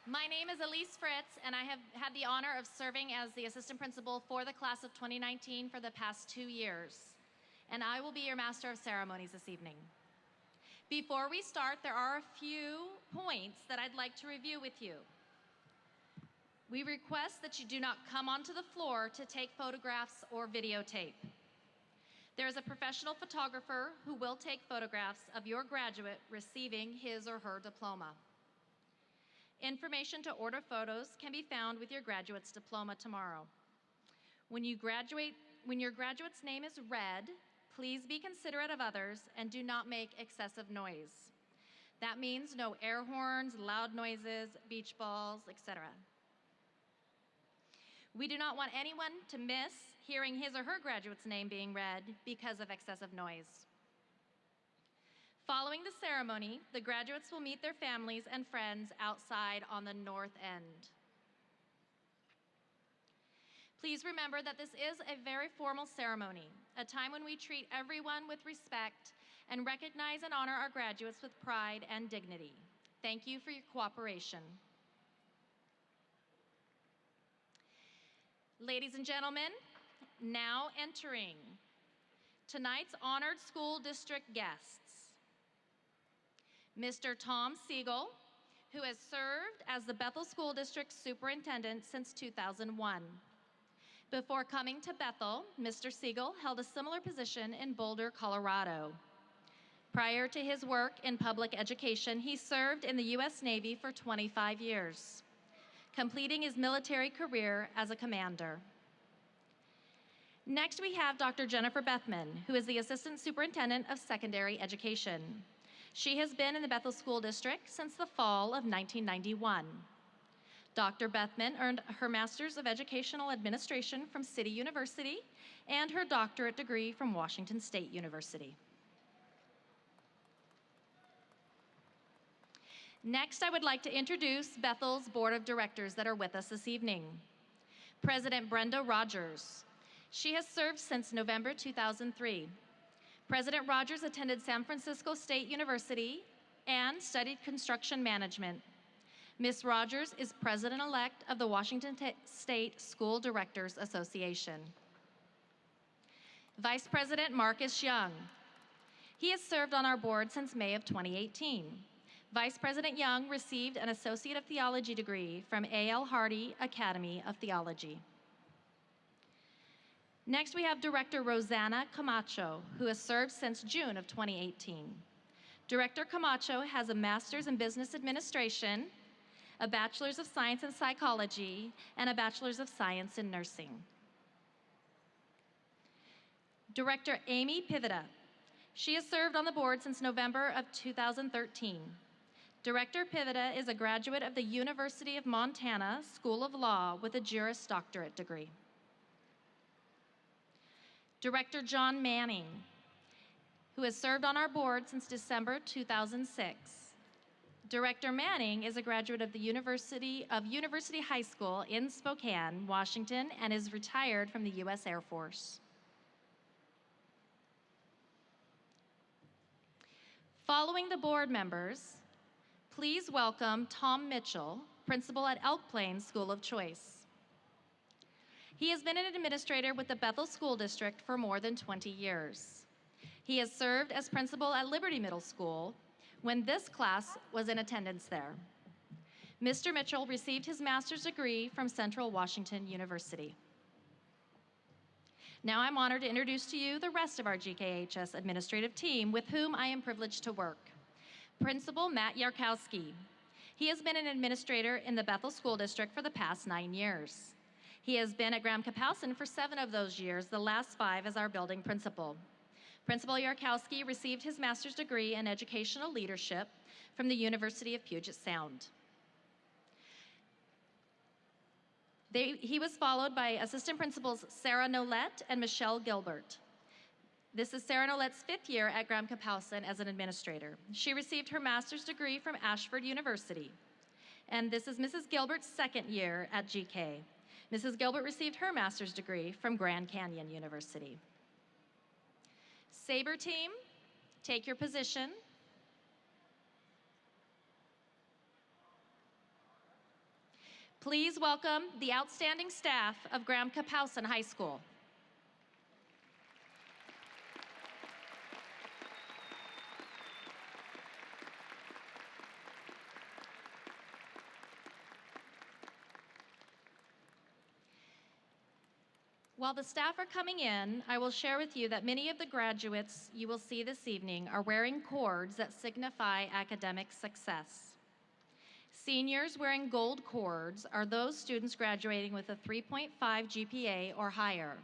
My name is Elise Fritz, and I have had the honor of serving as the assistant principal for the class of 2019 for the past 2 years. And I will be your master of ceremonies this evening. Before we start, there are a few points that I'd like to review with you. We request that you do not come onto the floor to take photographs or videotape. There is a professional photographer who will take photographs of your graduate receiving his or her diploma. Information to order photos can be found with your graduate's diploma tomorrow. When your graduate's name is read, please be considerate of others and do not make excessive noise. That means no air horns, loud noises, beach balls, etc. We do not want anyone to miss hearing his or her graduate's name being read because of excessive noise. Following the ceremony, the graduates will meet their families and friends outside on the north end. Please remember that this is a very formal ceremony, a time when we treat everyone with respect and recognize and honor our graduates with pride and dignity. Thank you for your cooperation. Ladies and gentlemen, now entering tonight's honored school district guests. Mr. Tom Siegel, who has served as the Bethel School District Superintendent since 2001. Before coming to Bethel, Mr. Siegel held a similar position in Boulder, Colorado. Prior to his work in public education, he served in the U.S. Navy for 25 years, completing his military career as a commander. Next, we have Dr. Jennifer Bethman, who is the Assistant Superintendent of Secondary Education. She has been in the Bethel School District since the fall of 1991. Dr. Bethman earned her Master's of Educational Administration from City University and her doctorate degree from Washington State University. Next, I would like to introduce Bethel's Board of Directors that are with us this evening. President Brenda Rogers. She has served since November 2003. President Rogers attended San Francisco State University and studied construction management. Ms. Rogers is president-elect of the Washington State School Directors Association. Vice President Marcus Young. He has served on our board since May of 2018. Vice President Young received an Associate of Theology degree from A.L. Hardy Academy of Theology. Next, we have Director Rosanna Camacho, who has served since June of 2018. Director Camacho has a Master's in Business Administration, a Bachelor's of Science in Psychology, and a Bachelor's of Science in Nursing. Director Amy Pivita. She has served on the board since November of 2013. Director Pivita is a graduate of the University of Montana School of Law with a Juris Doctorate degree. Director John Manning, who has served on our board since December 2006. Director Manning is a graduate of the University High School in Spokane, Washington, and is retired from the U.S. Air Force. Following the board members, please welcome Tom Mitchell, principal at Elk Plains School of Choice. He has been an administrator with the Bethel School District for more than 20 years. He has served as principal at Liberty Middle School when this class was in attendance there. Mr. Mitchell received his master's degree from Central Washington University. Now I'm honored to introduce to you the rest of our GKHS administrative team with whom I am privileged to work. Principal Matt Yarkowski. He has been an administrator in the Bethel School District for the past 9 years. He has been at Graham-Kapowsin for 7 of those years, the last 5 as our building principal. Principal Yarkowski received his master's degree in educational leadership from the University of Puget Sound. He was followed by assistant principals Sarah Nolette and Michelle Gilbert. This is Sarah Nolette's 5th year at Graham-Kapowsin as an administrator. She received her master's degree from Ashford University. And this is Mrs. Gilbert's 2nd year at GK. Mrs. Gilbert received her master's degree from Grand Canyon University. Sabre team, take your position. Please welcome the outstanding staff of Graham-Kapowsin High School. While the staff are coming in, I will share with you that many of the graduates you will see this evening are wearing cords that signify academic success. Seniors wearing gold cords are those students graduating with a 3.5 GPA or higher.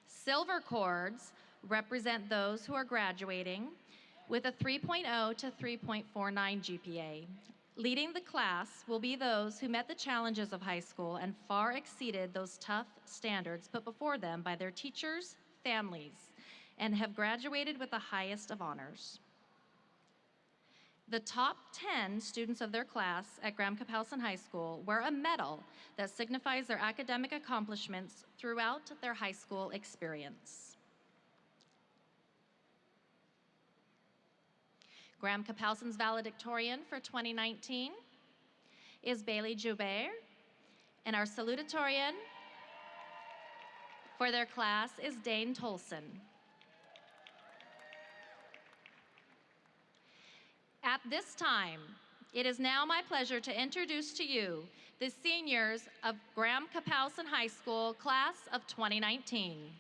Silver cords represent those who are graduating with a 3.0 to 3.49 GPA. Leading the class will be those who met the challenges of high school and far exceeded those tough standards put before them by their teachers, families, and have graduated with the highest of honors. The top 10 students of their class at Graham-Kapowsin High School wear a medal that signifies their academic accomplishments throughout their high school experience. Graham-Kapowsin's valedictorian for 2019 is Bailey Joubert, and our salutatorian for their class is Dane Tolson. At this time, it is now my pleasure to introduce to you the seniors of Graham-Kapowsin High School, class of 2019.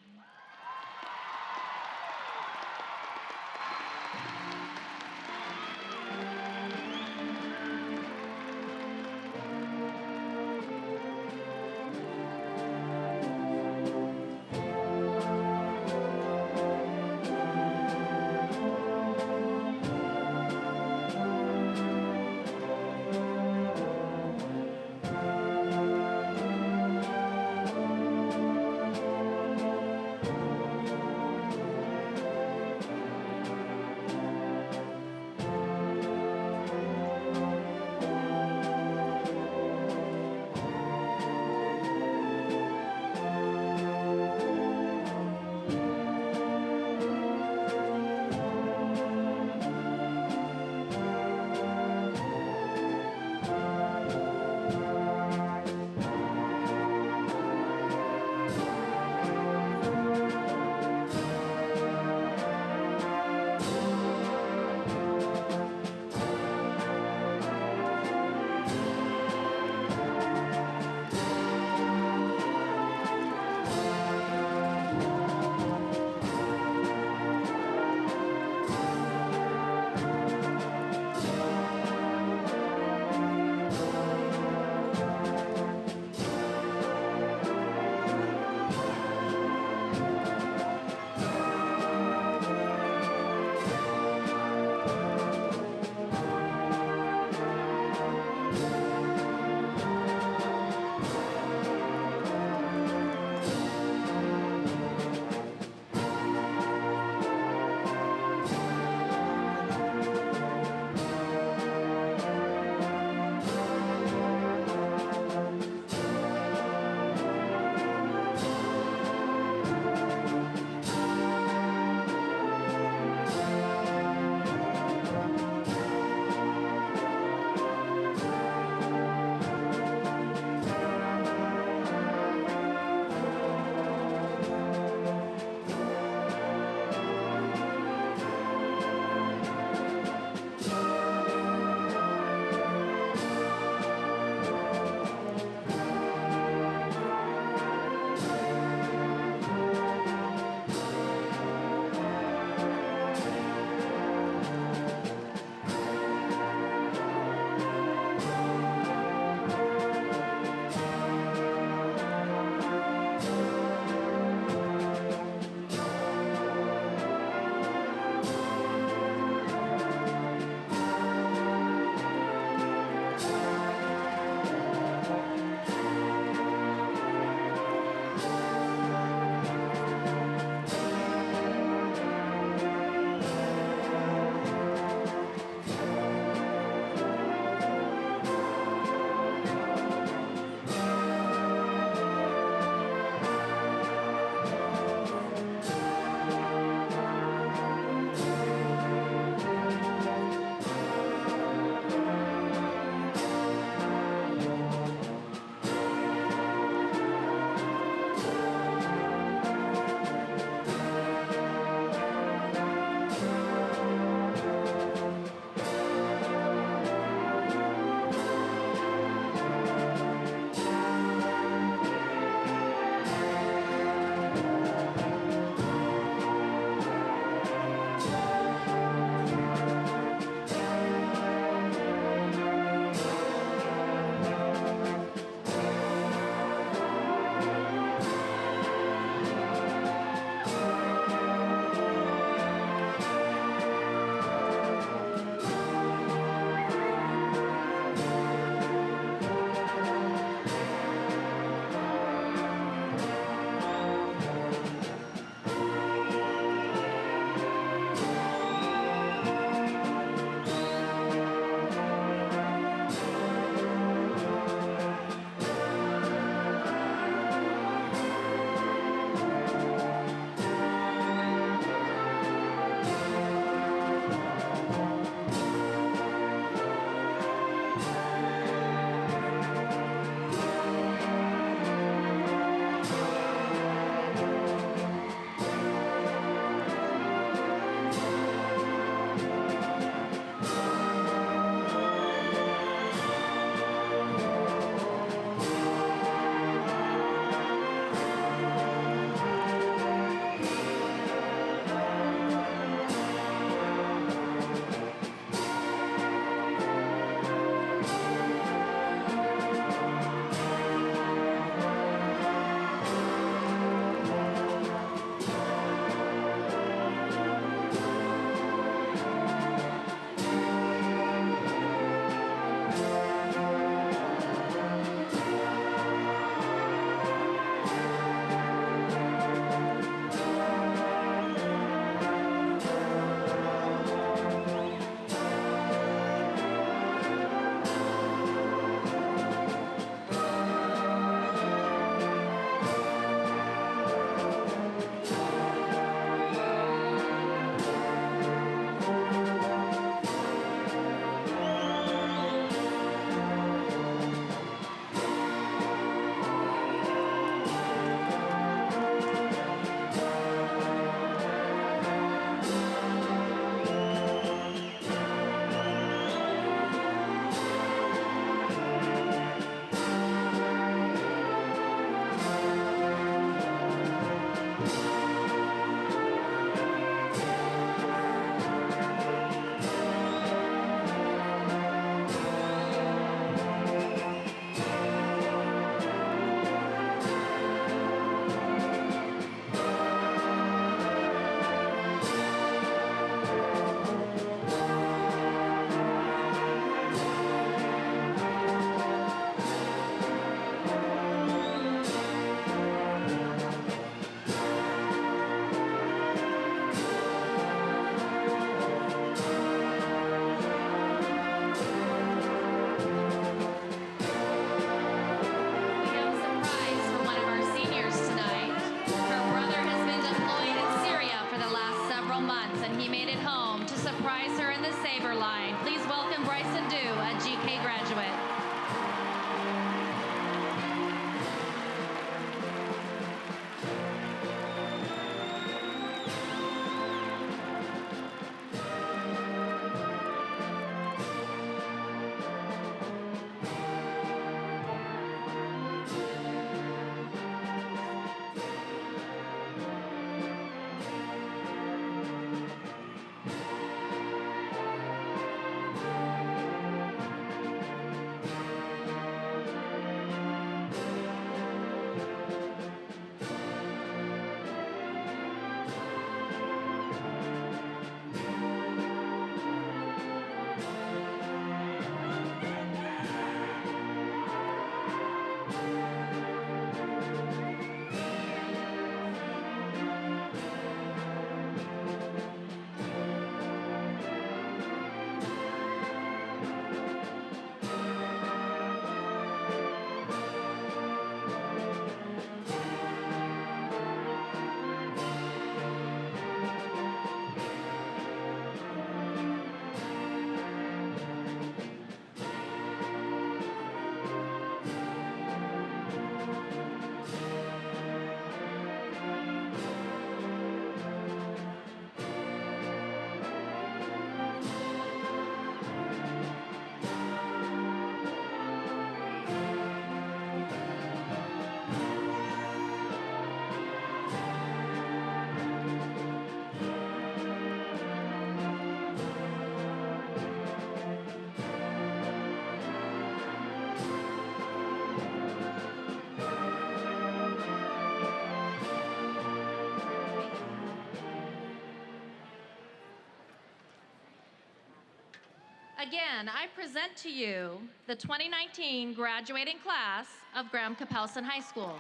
Again, I present to you the 2019 graduating class of Graham-Kapowsin High School.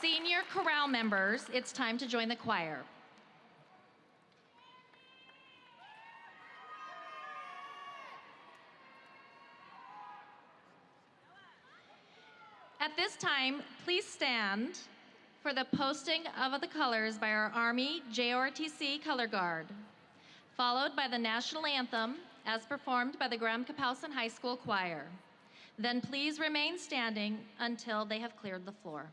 Senior chorale members, it's time to join the choir. At this time, please stand for the posting of the colors by our Army JRTC Color Guard, followed by the national anthem as performed by the Graham-Kapowsin High School Choir. Then please remain standing until they have cleared the floor.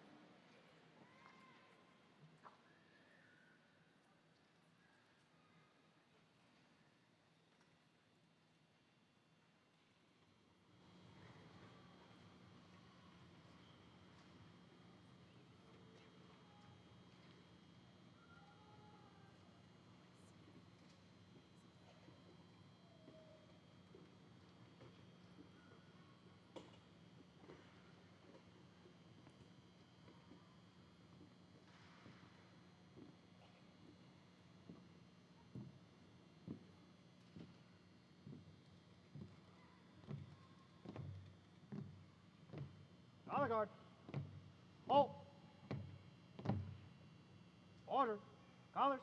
Color guard. Halt. Order. Colors.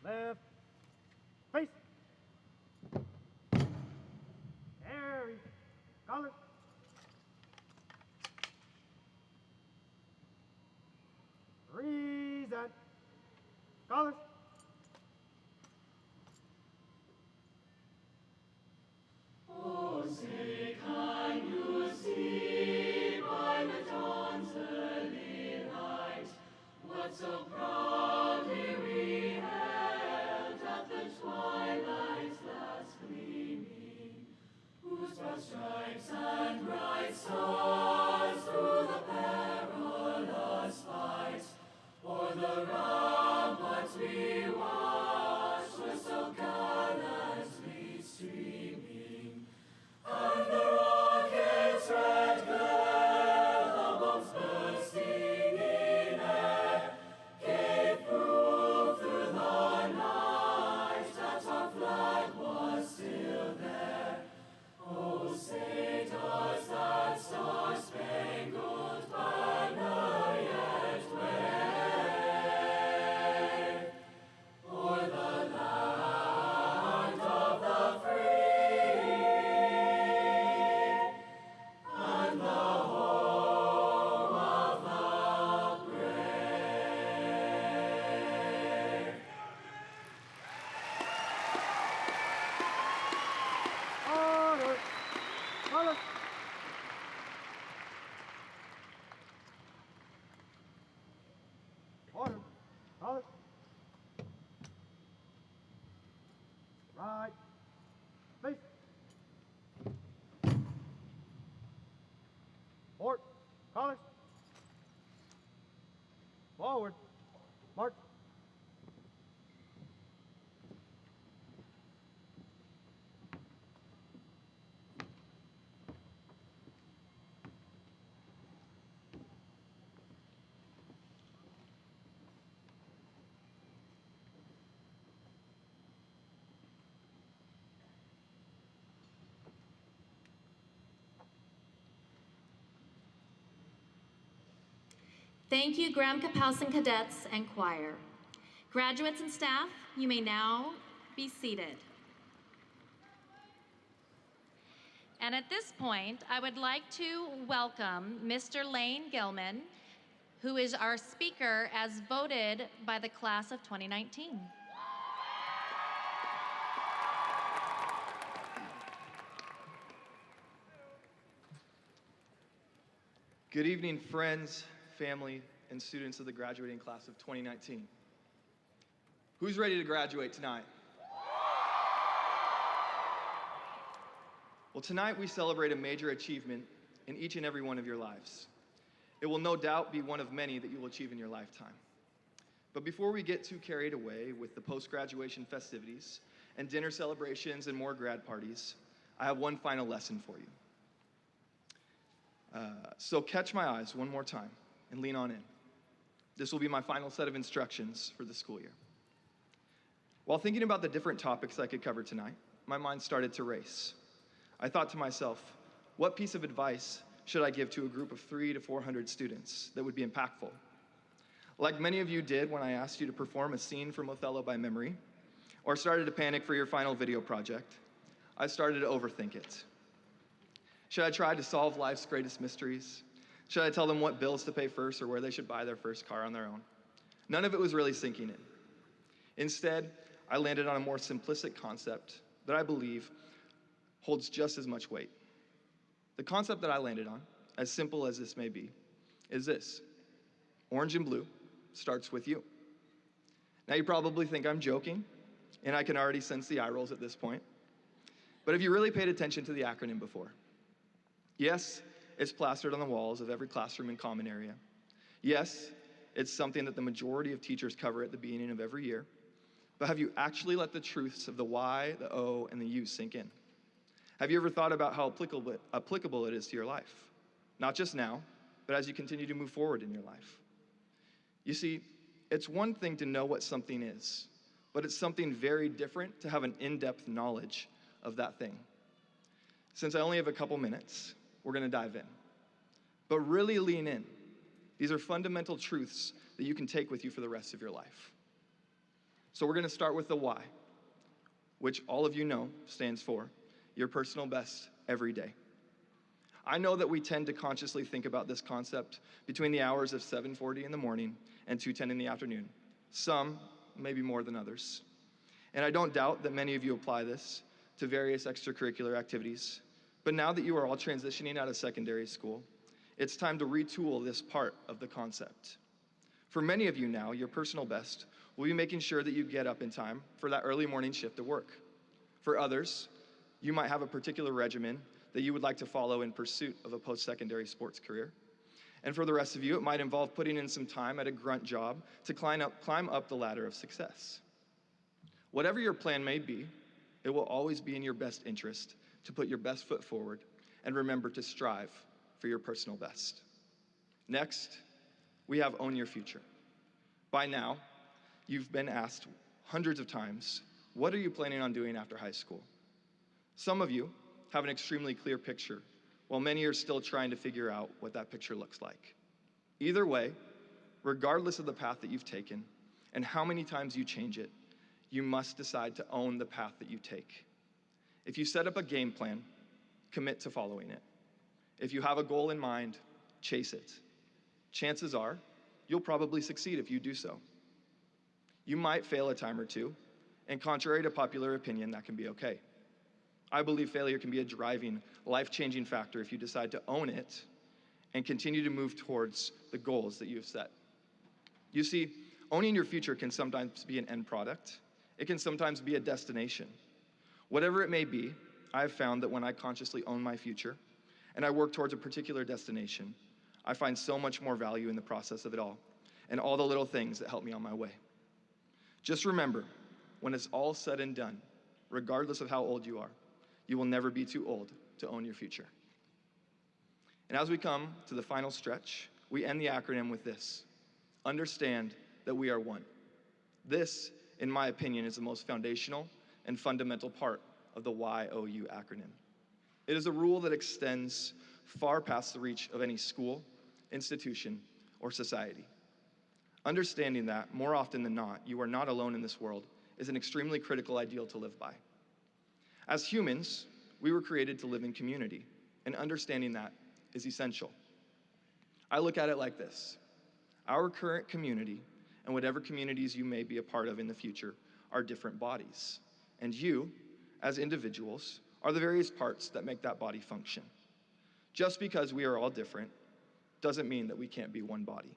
Left. Face. Carry. Colors. Reset. Colors. Oh, say, can you see by the dawn's early light what so proudly we held at the twilight's last gleaming, whose broad stripes and bright stars through the perilous fight o'er the ramparts we watched were so gallantly streaming, and the rocket's red glare, the bombs bursting in air, gave proof through the night that our flag was still there. Oh, say does that star-spangled banner yet wave o'er the land of the free and the home of the brave? Order. Colors. Order. Colors. Right. Face. Port. Colors. Forward. March. Thank you, Graham-Kapowsin cadets and choir. Graduates and staff, you may now be seated. And at this point, I would like to welcome Mr. Lane Gilman, who is our speaker as voted by the class of 2019. Good evening, friends, family, and students of the graduating class of 2019. Who's ready to graduate tonight? Well, tonight we celebrate a major achievement in each and every one of your lives. It will no doubt be one of many that you will achieve in your lifetime. But before we get too carried away with the post-graduation festivities and dinner celebrations and more grad parties, I have one final lesson for you. So catch my eyes one more time and lean on in. This will be my final set of instructions for the school year. While thinking about the different topics I could cover tonight, my mind started to race. I thought to myself, what piece of advice should I give to a group of 300 to 400 students that would be impactful? Like many of you did when I asked you to perform a scene from Othello by memory, or started to panic for your final video project, I started to overthink it. Should I try to solve life's greatest mysteries? Should I tell them what bills to pay first or where they should buy their first car on their own? None of it was really sinking in. Instead, I landed on a more simplistic concept that I believe holds just as much weight. The concept that I landed on, as simple as this may be, is this: orange and blue starts with you. Now you probably think I'm joking, and I can already sense the eye rolls at this point. But have you really paid attention to the acronym before? Yes, it's plastered on the walls of every classroom and common area. Yes, it's something that the majority of teachers cover at the beginning of every year. But have you actually let the truths of the Y, the O, and the U sink in? Have you ever thought about how applicable it is to your life? Not just now, but as you continue to move forward in your life. You see, it's one thing to know what something is, but it's something very different to have an in-depth knowledge of that thing. Since I only have a couple minutes, we're going to dive in. But really lean in. These are fundamental truths that you can take with you for the rest of your life. So we're going to start with the why, which all of you know stands for your personal best every day. I know that we tend to consciously think about this concept between the hours of 7:40 in the morning and 2:10 in the afternoon. Some, maybe more than others. And I don't doubt that many of you apply this to various extracurricular activities. But now that you are all transitioning out of secondary school, it's time to retool this part of the concept. For many of you now, your personal best will be making sure that you get up in time for that early morning shift to work. For others, you might have a particular regimen that you would like to follow in pursuit of a post-secondary sports career. And for the rest of you, it might involve putting in some time at a grunt job to climb up the ladder of success. Whatever your plan may be, it will always be in your best interest to put your best foot forward and remember to strive for your personal best. Next, we have Own Your Future. By now, you've been asked hundreds of times, what are you planning on doing after high school? Some of you have an extremely clear picture, while many are still trying to figure out what that picture looks like. Either way, regardless of the path that you've taken and how many times you change it, you must decide to own the path that you take. If you set up a game plan, commit to following it. If you have a goal in mind, chase it. Chances are, you'll probably succeed if you do so. You might fail a time or two, and contrary to popular opinion, that can be okay. I believe failure can be a driving, life-changing factor if you decide to own it and continue to move towards the goals that you've set. You see, owning your future can sometimes be an end product. It can sometimes be a destination. Whatever it may be, I have found that when I consciously own my future and I work towards a particular destination, I find so much more value in the process of it all and all the little things that help me on my way. Just remember, when it's all said and done, regardless of how old you are, you will never be too old to own your future. And as we come to the final stretch, we end the acronym with this: understand that we are one. This, in my opinion, is the most foundational and fundamental part of the YOU acronym. It is a rule that extends far past the reach of any school, institution, or society. Understanding that, more often than not, you are not alone in this world is an extremely critical ideal to live by. As humans, we were created to live in community, and understanding that is essential. I look at it like this: our current community, and whatever communities you may be a part of in the future, are different bodies. And you, as individuals, are the various parts that make that body function. Just because we are all different doesn't mean that we can't be one body.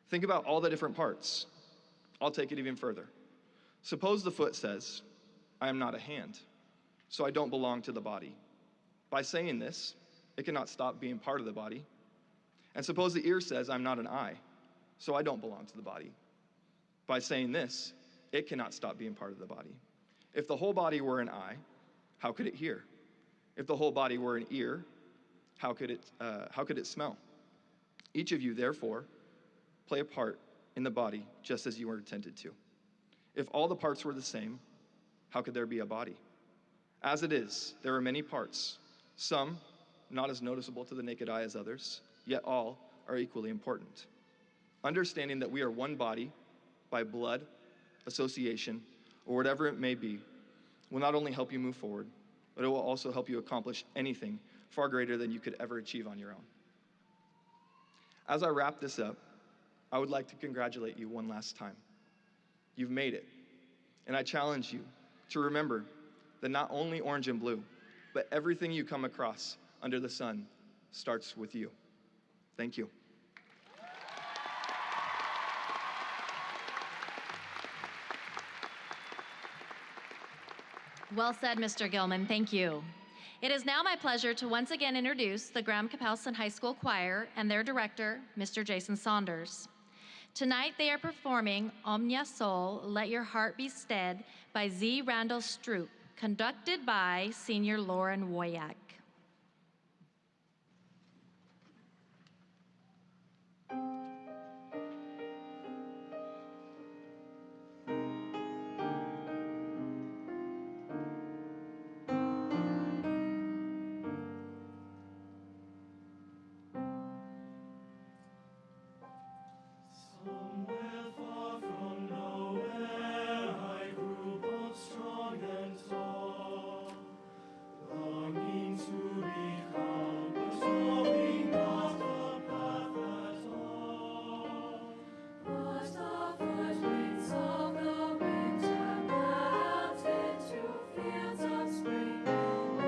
Think about all the different parts. I'll take it even further. Suppose the foot says, I am not a hand, so I don't belong to the body. By saying this, it cannot stop being part of the body. And suppose the ear says, I'm not an eye, so I don't belong to the body. By saying this, it cannot stop being part of the body. If the whole body were an eye, how could it hear? If the whole body were an ear, how could it smell? Each of you, therefore, play a part in the body just as you were intended to. If all the parts were the same, how could there be a body? As it is, there are many parts, some not as noticeable to the naked eye as others, yet all are equally important. Understanding that we are one body by blood, association, or whatever it may be, will not only help you move forward, but it will also help you accomplish anything far greater than you could ever achieve on your own. As I wrap this up, I would like to congratulate you one last time. You've made it, and I challenge you to remember that not only orange and blue, but everything you come across under the sun starts with you. Thank you. Well said, Mr. Gilman. Thank you. It is now my pleasure to once again introduce the Graham-Kapowsin High School Choir and their director, Mr. Jason Saunders. Tonight they are performing Omnia Sol, Let Your Heart Be Stead by Z. Randall Stroop, conducted by Senior Lauren Woyak. Somewhere far from nowhere, I grew both strong and tall, longing to be calm, but knowing not the path at all. But the first winds of the winter melted to fields of spring.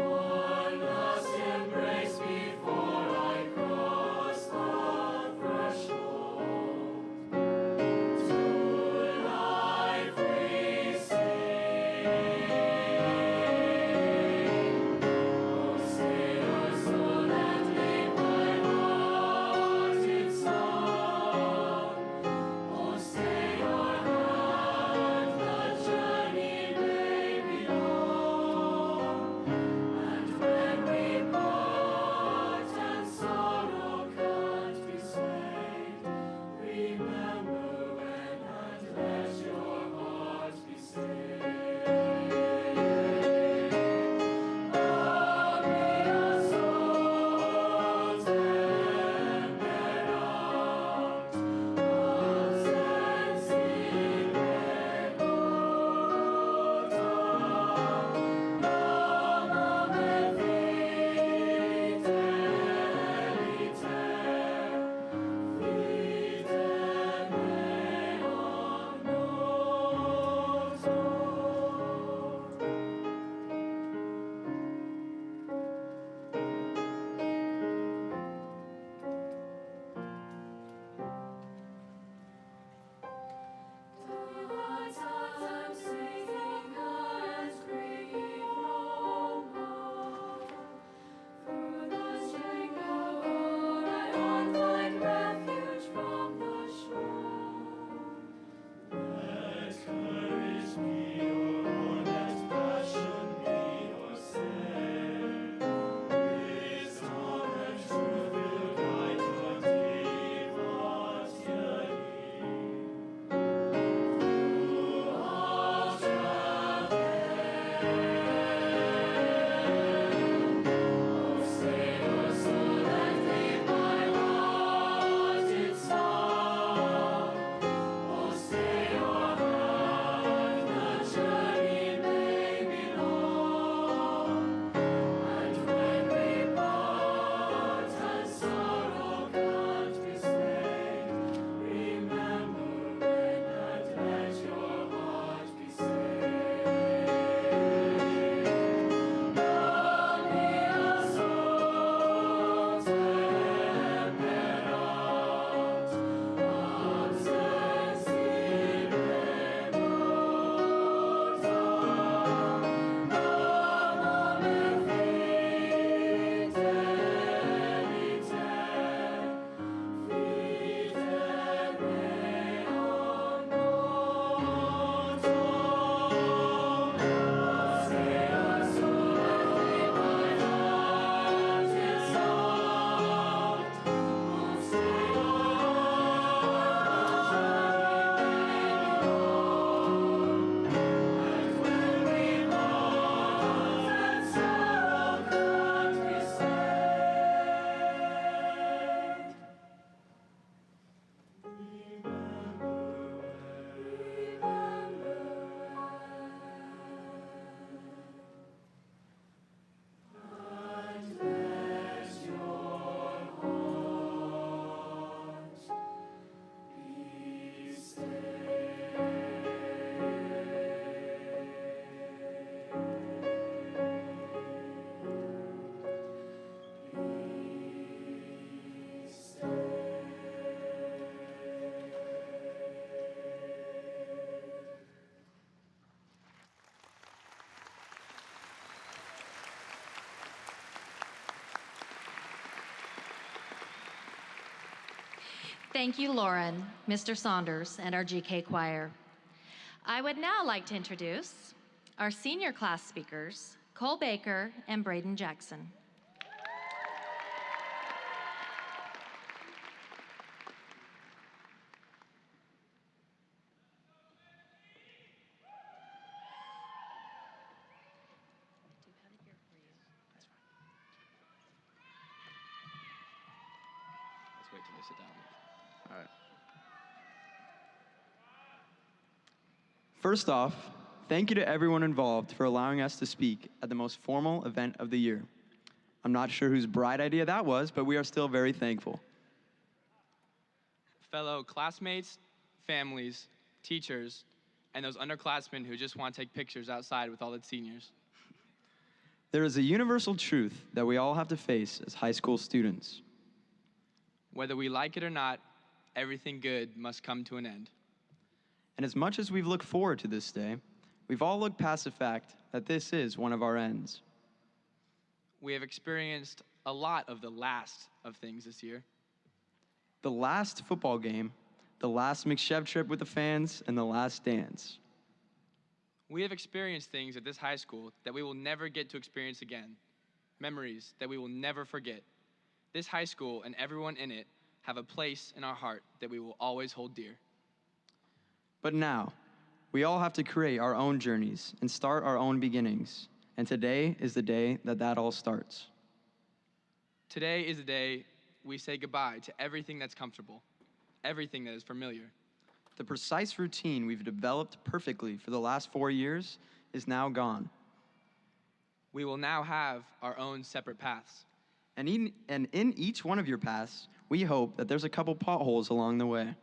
One last embrace before I crossed the threshold. Thank you, Lauren, Mr. Saunders, and our GK choir. I would now like to introduce our senior class speakers, Cole Baker and Braden Jackson. Let's wait till they sit down. All right. First off, thank you to everyone involved for allowing us to speak at the most formal event of the year. I'm not sure whose bright idea that was, but we are still very thankful. Fellow classmates, families, teachers, and those underclassmen who just want to take pictures outside with all the seniors. There is a universal truth that we all have to face as high school students. Whether we like it or not, everything good must come to an end. And as much as we've looked forward to this day, we've all looked past the fact that this is one of our ends. We have experienced a lot of the last of things this year. The last football game, the last McChev trip with the fans, and the last dance. We have experienced things at this high school that we will never get to experience again. Memories that we will never forget. This high school and everyone in it have a place in our heart that we will always hold dear. But now, we all have to create our own journeys and start our own beginnings. And today is the day that all starts. Today is the day we say goodbye to everything that's comfortable, everything that is familiar. The precise routine we've developed perfectly for the last 4 years is now gone. We will now have our own separate paths. And in each one of your paths, we hope that there's a couple potholes along the way.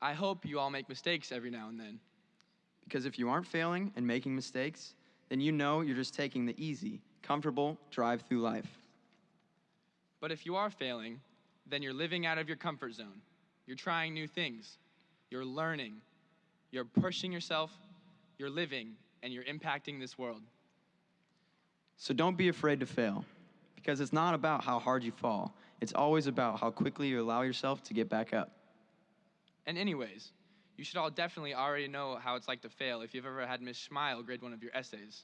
I hope you all make mistakes every now and then. Because if you aren't failing and making mistakes, then you know you're just taking the easy, comfortable drive through life. But if you are failing, then you're living out of your comfort zone. You're trying new things. You're learning. You're pushing yourself. You're living, and you're impacting this world. So don't be afraid to fail, because it's not about how hard you fall. It's always about how quickly you allow yourself to get back up. And anyways, you should all definitely already know how it's like to fail if you've ever had Miss Schmeil grade one of your essays.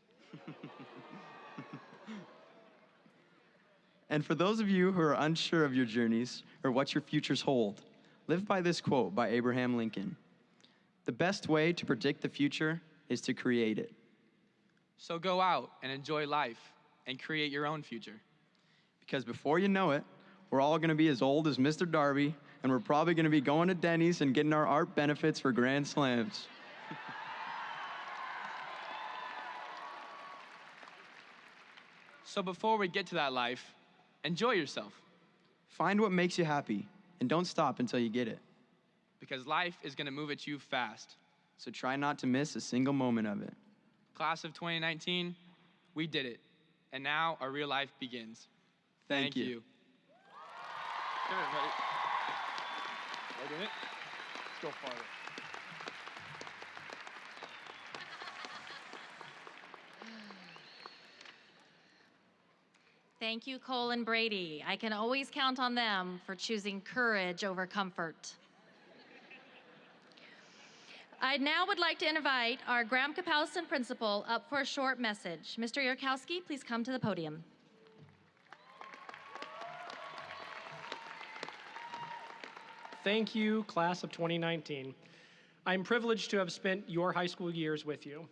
And for those of you who are unsure of your journeys or what your futures hold, live by this quote by Abraham Lincoln. The best way to predict the future is to create it. So go out and enjoy life and create your own future. Because before you know it, we're all going to be as old as Mr. Darby, and we're probably going to be going to Denny's and getting our art benefits for Grand Slams. So before we get to that life, enjoy yourself. Find what makes you happy, and don't stop until you get it. Because life is going to move at you fast. So try not to miss a single moment of it. Class of 2019, we did it. And now our real life begins. Thank you. Come here, buddy. Are you doing it? Let's go farther. Thank you, Cole and Brady. I can always count on them for choosing courage over comfort. I now would like to invite our Graham-Kapowsin principal up for a short message. Mr. Yurkowski, please come to the podium. Thank you, class of 2019. I'm privileged to have spent your high school years with you.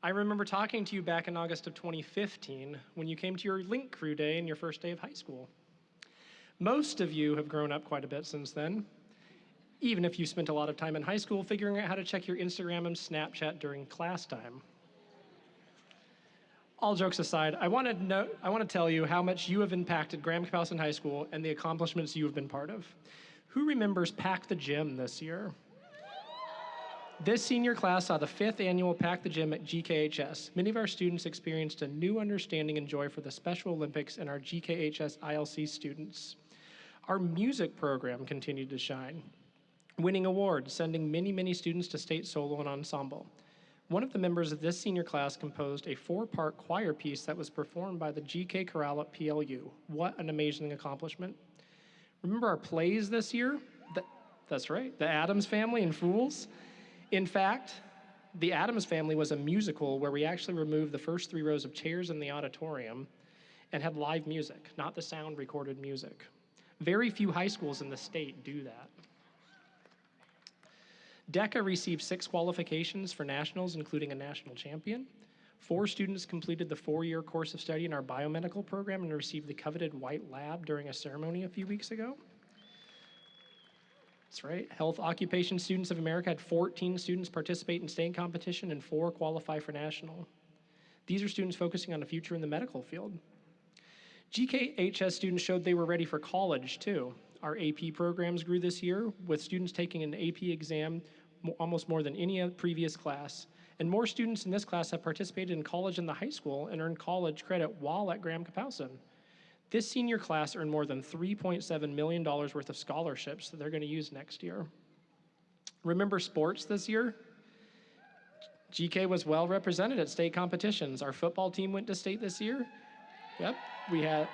I remember talking to you back in August of 2015 when you came to your Link Crew Day and your first day of high school. Most of you have grown up quite a bit since then, even if you spent a lot of time in high school figuring out how to check your Instagram and Snapchat during class time. All jokes aside, I want to tell you how much you have impacted Graham-Kapowsin High School and the accomplishments you have been part of. Who remembers Pack the Gym this year? This senior class saw the 5th annual Pack the Gym at GKHS. Many of our students experienced a new understanding and joy for the Special Olympics and our GKHS ILC students. Our music program continued to shine, winning awards, sending many students to state solo and ensemble. One of the members of this senior class composed a 4-part choir piece that was performed by the GK Chorale at PLU. What an amazing accomplishment. Remember our plays this year? That's right, The Addams Family and Fools. In fact, The Addams Family was a musical where we actually removed the first 3 rows of chairs in the auditorium and had live music, not the sound recorded music. Very few high schools in the state do that. DECA received 6 qualifications for nationals, including a national champion. 4 students completed the 4-year course of study in our biomedical program and received the coveted white lab during a ceremony a few weeks ago. That's right. Health Occupation Students of America had 14 students participate in state competition and 4 qualify for national. These are students focusing on a future in the medical field. GKHS students showed they were ready for college too. Our AP programs grew this year, with students taking an AP exam almost more than any previous class. And more students in this class have participated in college in the high school and earned college credit while at Graham-Kapowsin. This senior class earned more than $3.7 million worth of scholarships that they're going to use next year. Remember sports this year? GK was well represented at state competitions. Our football team went to state this year. Yep, we had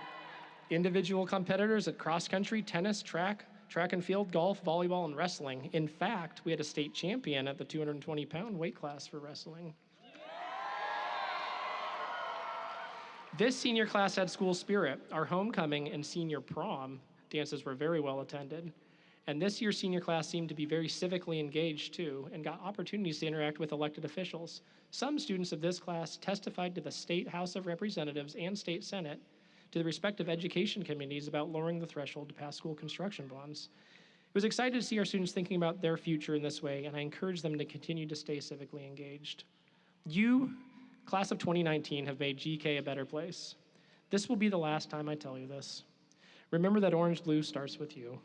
individual competitors at cross country, tennis, track and field, golf, volleyball, and wrestling. In fact, we had a state champion at the 220-pound weight class for wrestling. This senior class had school spirit. Our homecoming and senior prom dances were very well attended. And this year's senior class seemed to be very civically engaged too, and got opportunities to interact with elected officials. Some students of this class testified to the State House of Representatives and State Senate, to the respective education committees, about lowering the threshold to pass school construction bonds. It was exciting to see our students thinking about their future in this way, and I encourage them to continue to stay civically engaged. You, class of 2019, have made GK a better place. This will be the last time I tell you this. Remember that orange blue starts with you.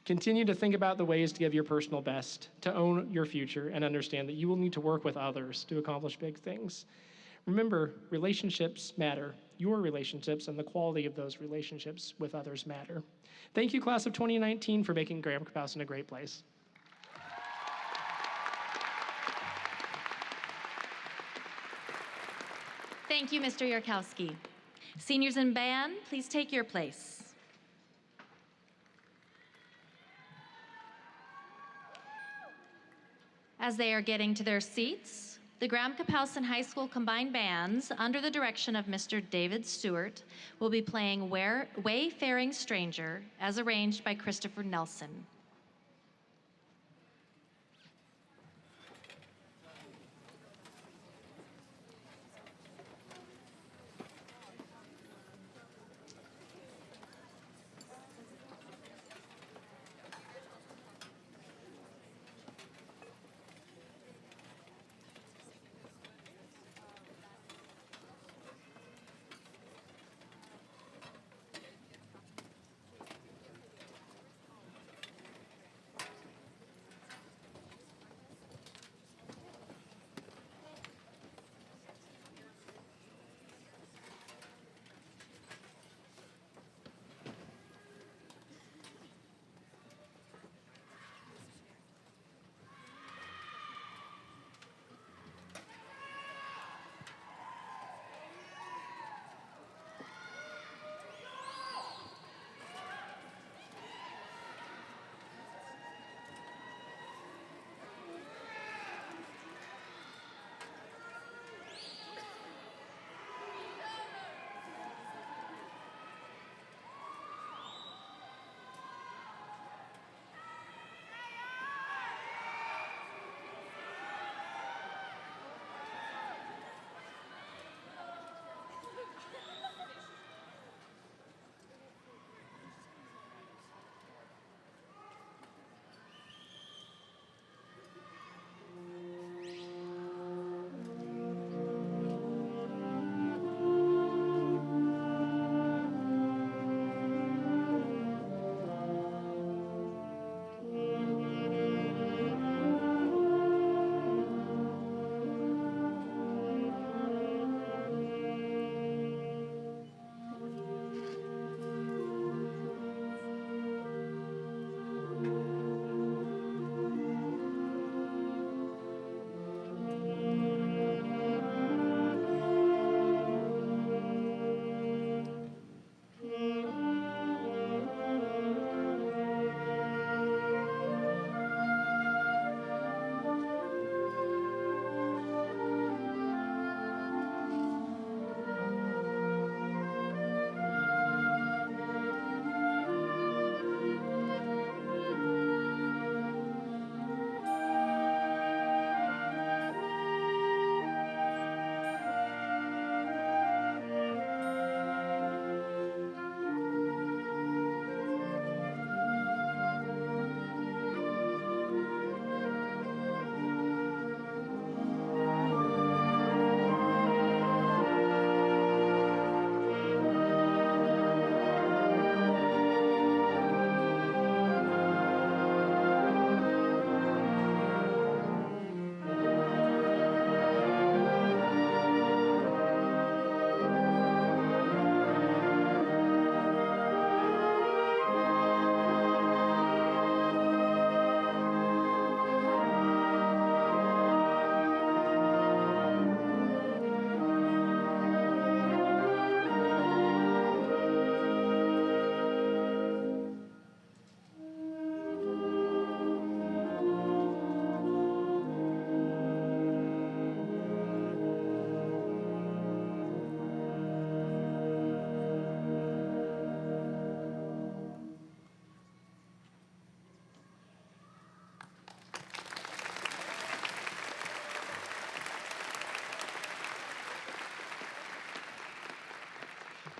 Continue to think about the ways to give your personal best, to own your future, and understand that you will need to work with others to accomplish big things. Remember, relationships matter. Your relationships and the quality of those relationships with others matter. Thank you, class of 2019, for making Graham-Kapowsin a great place. Thank you, Mr. Yarkowski. Seniors in band, please take your place. As they are getting to their seats, the Graham-Kapowsin High School Combined Bands, under the direction of Mr. David Stewart, will be playing Wayfaring Stranger, as arranged by Christopher Nelson.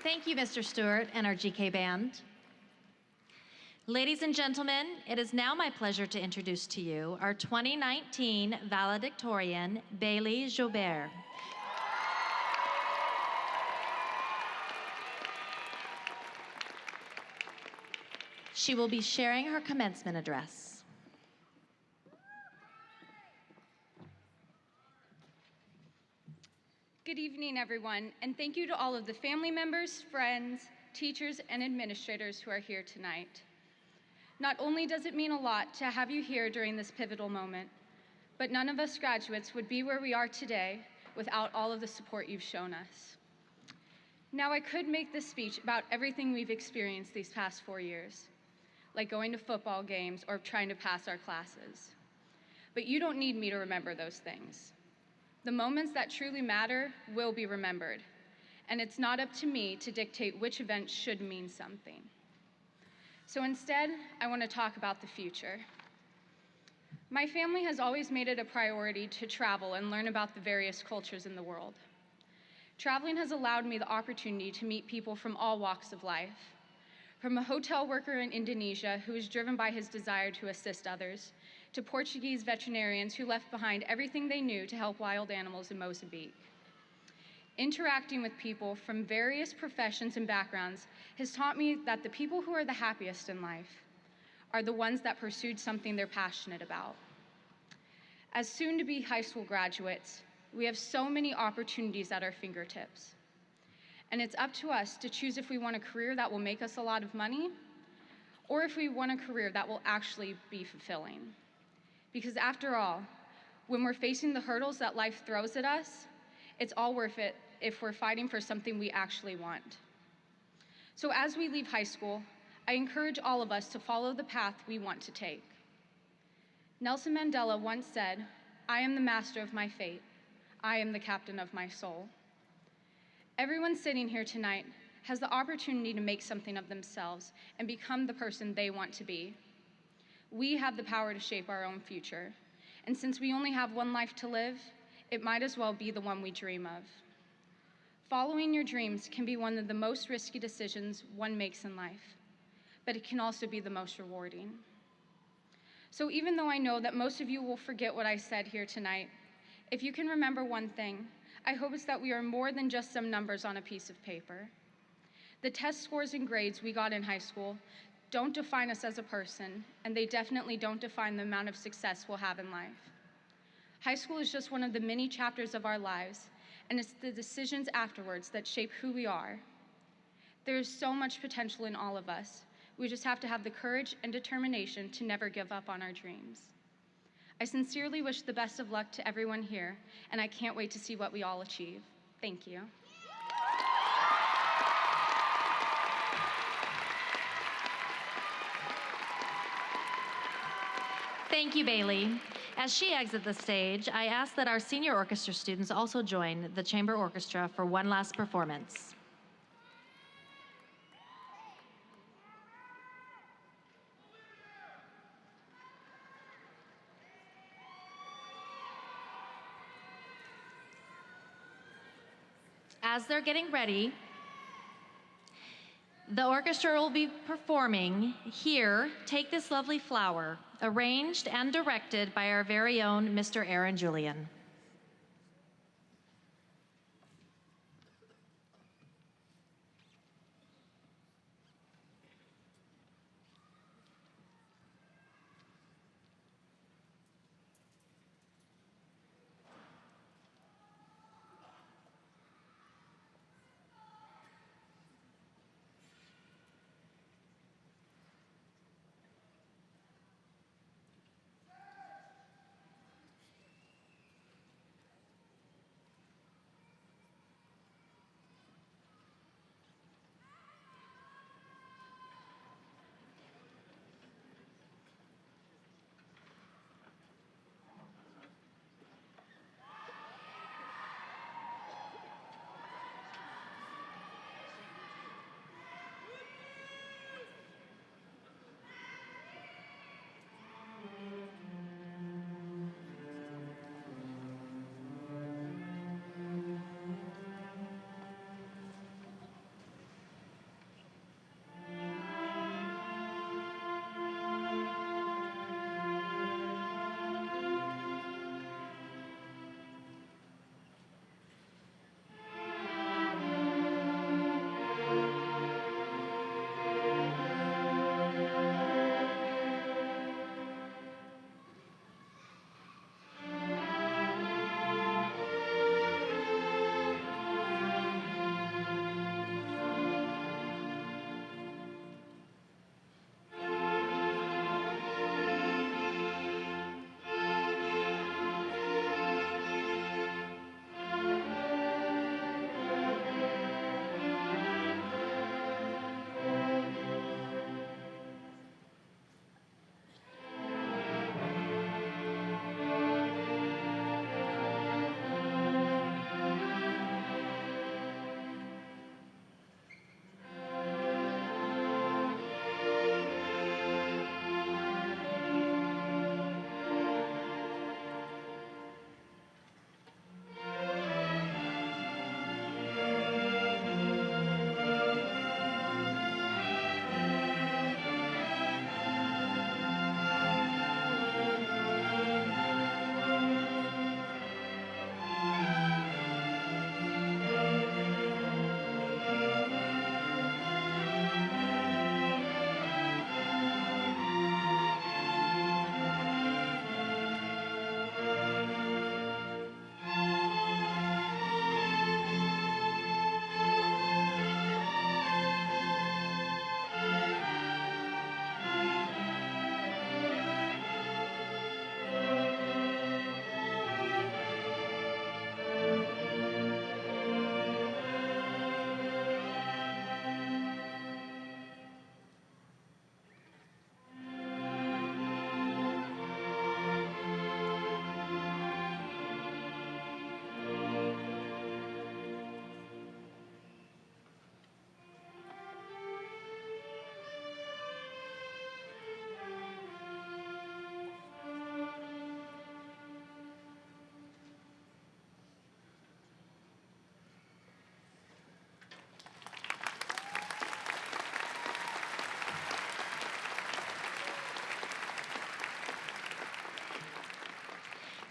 Thank you, Mr. Stewart and our GK band. Ladies and gentlemen, it is now my pleasure to introduce to you our 2019 valedictorian, Bailey Jobert. She will be sharing her commencement address. Good evening, everyone, and thank you to all of the family members, friends, teachers, and administrators who are here tonight. Not only does it mean a lot to have you here during this pivotal moment, but none of us graduates would be where we are today without all of the support you've shown us. Now, I could make this speech about everything we've experienced these past 4 years, like going to football games or trying to pass our classes. But you don't need me to remember those things. The moments that truly matter will be remembered, and it's not up to me to dictate which events should mean something. So instead, I want to talk about the future. My family has always made it a priority to travel and learn about the various cultures in the world. Traveling has allowed me the opportunity to meet people from all walks of life, from a hotel worker in Indonesia who is driven by his desire to assist others, to Portuguese veterinarians who left behind everything they knew to help wild animals in Mozambique. Interacting with people from various professions and backgrounds has taught me that the people who are the happiest in life are the ones that pursued something they're passionate about. As soon-to-be high school graduates, we have so many opportunities at our fingertips. And it's up to us to choose if we want a career that will make us a lot of money, or if we want a career that will actually be fulfilling. Because after all, when we're facing the hurdles that life throws at us, it's all worth it if we're fighting for something we actually want. So as we leave high school, I encourage all of us to follow the path we want to take. Nelson Mandela once said, "I am the master of my fate. I am the captain of my soul." Everyone sitting here tonight has the opportunity to make something of themselves and become the person they want to be. We have the power to shape our own future, and since we only have one life to live, it might as well be the one we dream of. Following your dreams can be one of the most risky decisions one makes in life, but it can also be the most rewarding. So even though I know that most of you will forget what I said here tonight, if you can remember one thing, I hope it's that we are more than just some numbers on a piece of paper. The test scores and grades we got in high school don't define us as a person, and they definitely don't define the amount of success we'll have in life. High school is just one of the many chapters of our lives, and it's the decisions afterwards that shape who we are. There is so much potential in all of us. We just have to have the courage and determination to never give up on our dreams. I sincerely wish the best of luck to everyone here, and I can't wait to see what we all achieve. Thank you. Thank you, Bailey. As she exits the stage, I ask that our senior orchestra students also join the chamber orchestra for one last performance. As they're getting ready, the orchestra will be performing Here, Take This Lovely Flower, arranged and directed by our very own Mr. Aaron Julian.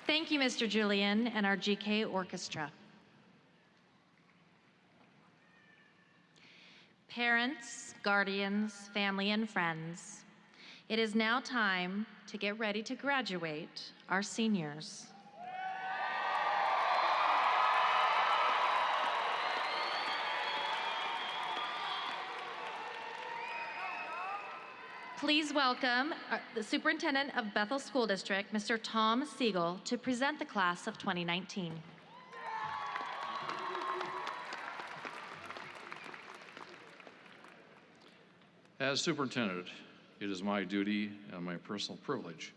Thank you, Mr. Julian and our GK Orchestra. Parents, guardians, family, and friends, it is now time to get ready to graduate our seniors. Please welcome the Superintendent of Bethel School District, Mr. Tom Siegel, to present the class of 2019. As superintendent, it is my duty and my personal privilege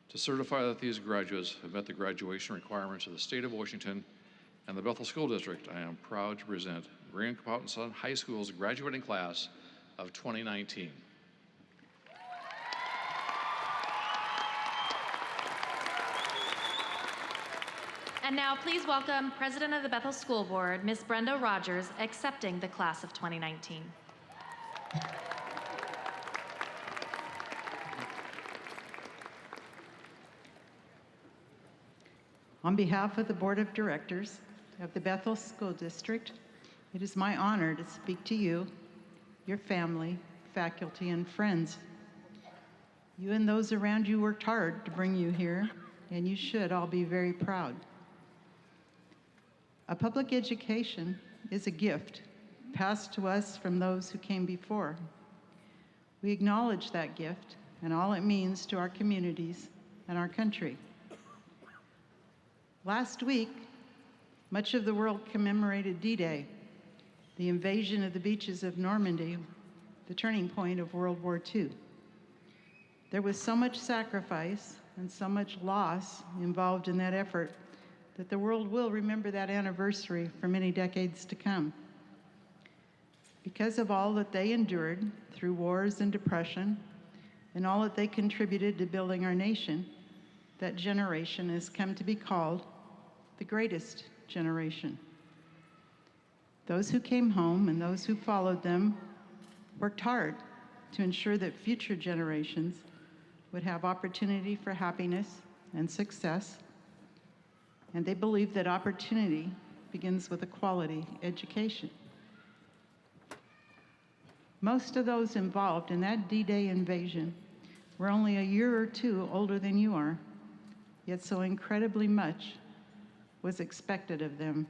to certify that these graduates have met the graduation requirements of the state of Washington and the Bethel School District. I am proud to present Graham-Kapowsin High School's graduating class of 2019. And now please welcome President of the Bethel School Board, Ms. Brenda Rogers, accepting the class of 2019. On behalf of the Board of Directors of the Bethel School District, it is my honor to speak to you, your family, faculty, and friends. You and those around you worked hard to bring you here, and you should all be very proud. A public education is a gift passed to us from those who came before. We acknowledge that gift and all it means to our communities and our country. Last week, much of the world commemorated D-Day, the invasion of the beaches of Normandy, the turning point of World War II. There was so much sacrifice and so much loss involved in that effort that the world will remember that anniversary for many decades to come. Because of all that they endured through wars and depression, and all that they contributed to building our nation, that generation has come to be called the greatest generation. Those who came home and those who followed them worked hard to ensure that future generations would have opportunity for happiness and success, and they believed that opportunity begins with a quality education. Most of those involved in that D-Day invasion were only a year or two older than you are, yet so incredibly much was expected of them.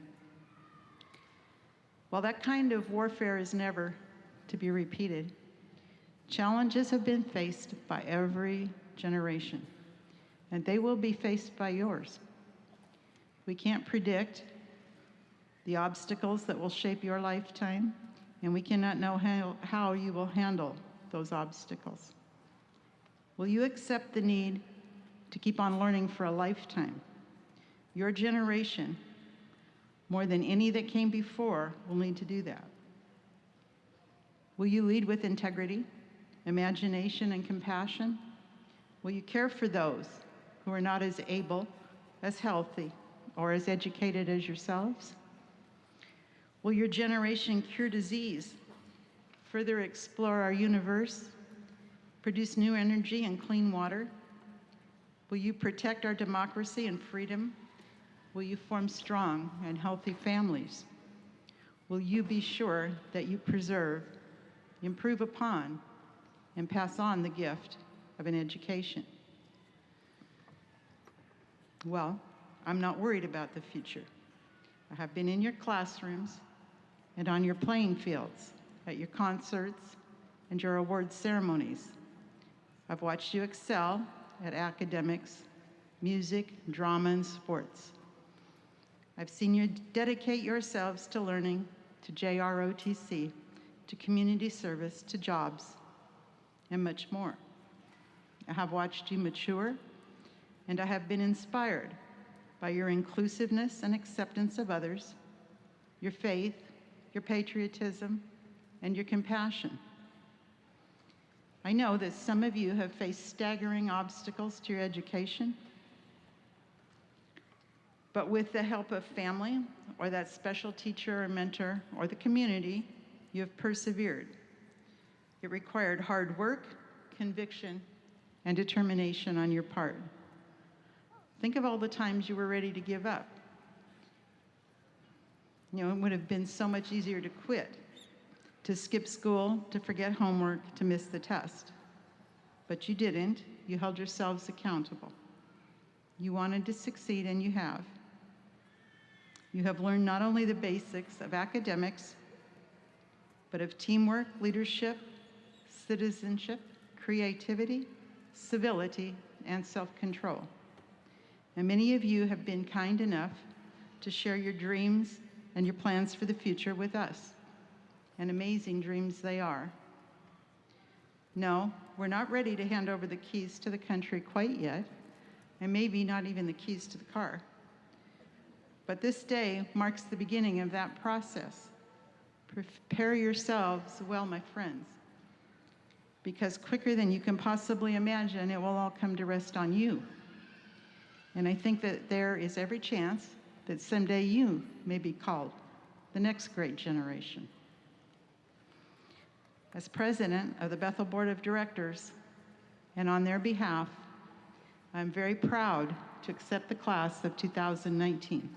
While that kind of warfare is never to be repeated, challenges have been faced by every generation, and they will be faced by yours. We can't predict the obstacles that will shape your lifetime, and we cannot know how you will handle those obstacles. Will you accept the need to keep on learning for a lifetime? Your generation, more than any that came before, will need to do that. Will you lead with integrity, imagination, and compassion? Will you care for those who are not as able, as healthy, or as educated as yourselves? Will your generation cure disease, further explore our universe, produce new energy and clean water? Will you protect our democracy and freedom? Will you form strong and healthy families? Will you be sure that you preserve, improve upon, and pass on the gift of an education? Well, I'm not worried about the future. I have been in your classrooms and on your playing fields, at your concerts and your awards ceremonies. I've watched you excel at academics, music, drama, and sports. I've seen you dedicate yourselves to learning, to JROTC, to community service, to jobs, and much more. I have watched you mature, and I have been inspired by your inclusiveness and acceptance of others, your faith, your patriotism, and your compassion. I know that some of you have faced staggering obstacles to your education, but with the help of family, or that special teacher or mentor, or the community, you have persevered. It required hard work, conviction, and determination on your part. Think of all the times you were ready to give up. You know, it would have been so much easier to quit, to skip school, to forget homework, to miss the test. But you didn't. You held yourselves accountable. You wanted to succeed, and you have. You have learned not only the basics of academics, but of teamwork, leadership, citizenship, creativity, civility, and self-control. And many of you have been kind enough to share your dreams and your plans for the future with us. And amazing dreams they are. No, we're not ready to hand over the keys to the country quite yet, and maybe not even the keys to the car. But this day marks the beginning of that process. Prepare yourselves well, my friends, because quicker than you can possibly imagine, it will all come to rest on you. And I think that there is every chance that someday you may be called the next great generation. As president of the Bethel Board of Directors, and on their behalf, I'm very proud to accept the class of 2019.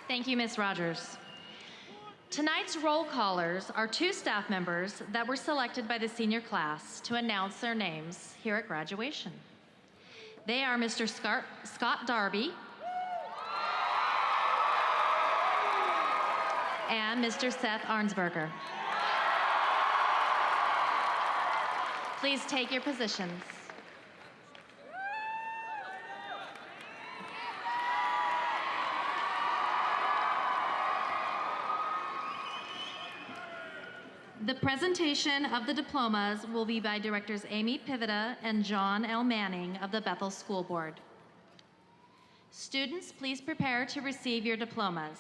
Thank you, Ms. Rogers. Tonight's roll callers are two staff members that were selected by the senior class to announce their names here at graduation. They are Mr. Scott Darby and Mr. Seth Arnsberger. Please take your positions. The presentation of the diplomas will be by Directors Amy Pivita and John L. Manning of the Bethel School Board. Students, please prepare to receive your diplomas.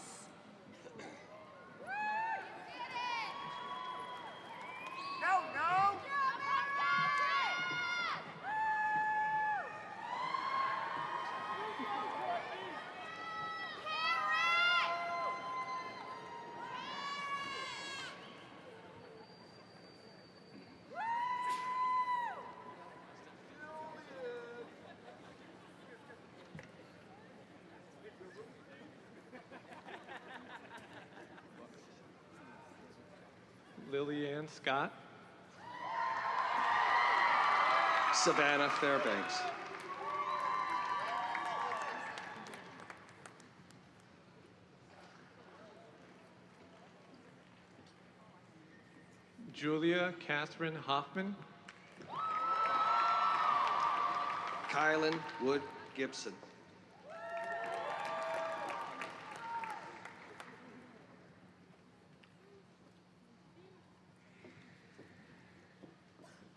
Lillian Scott. Savannah Fairbanks. Julia Catherine Hoffman. Kylan Wood Gibson.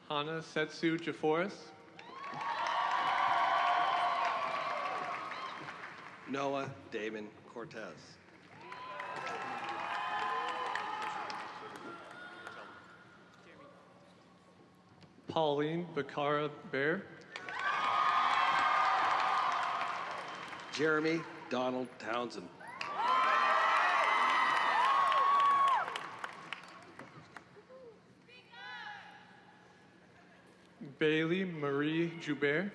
Hana Setsu Jaforis. Noah Damon Cortez. Pauline Bacara Bear. Jeremy Donald Townsend. Bailey Marie Joubert.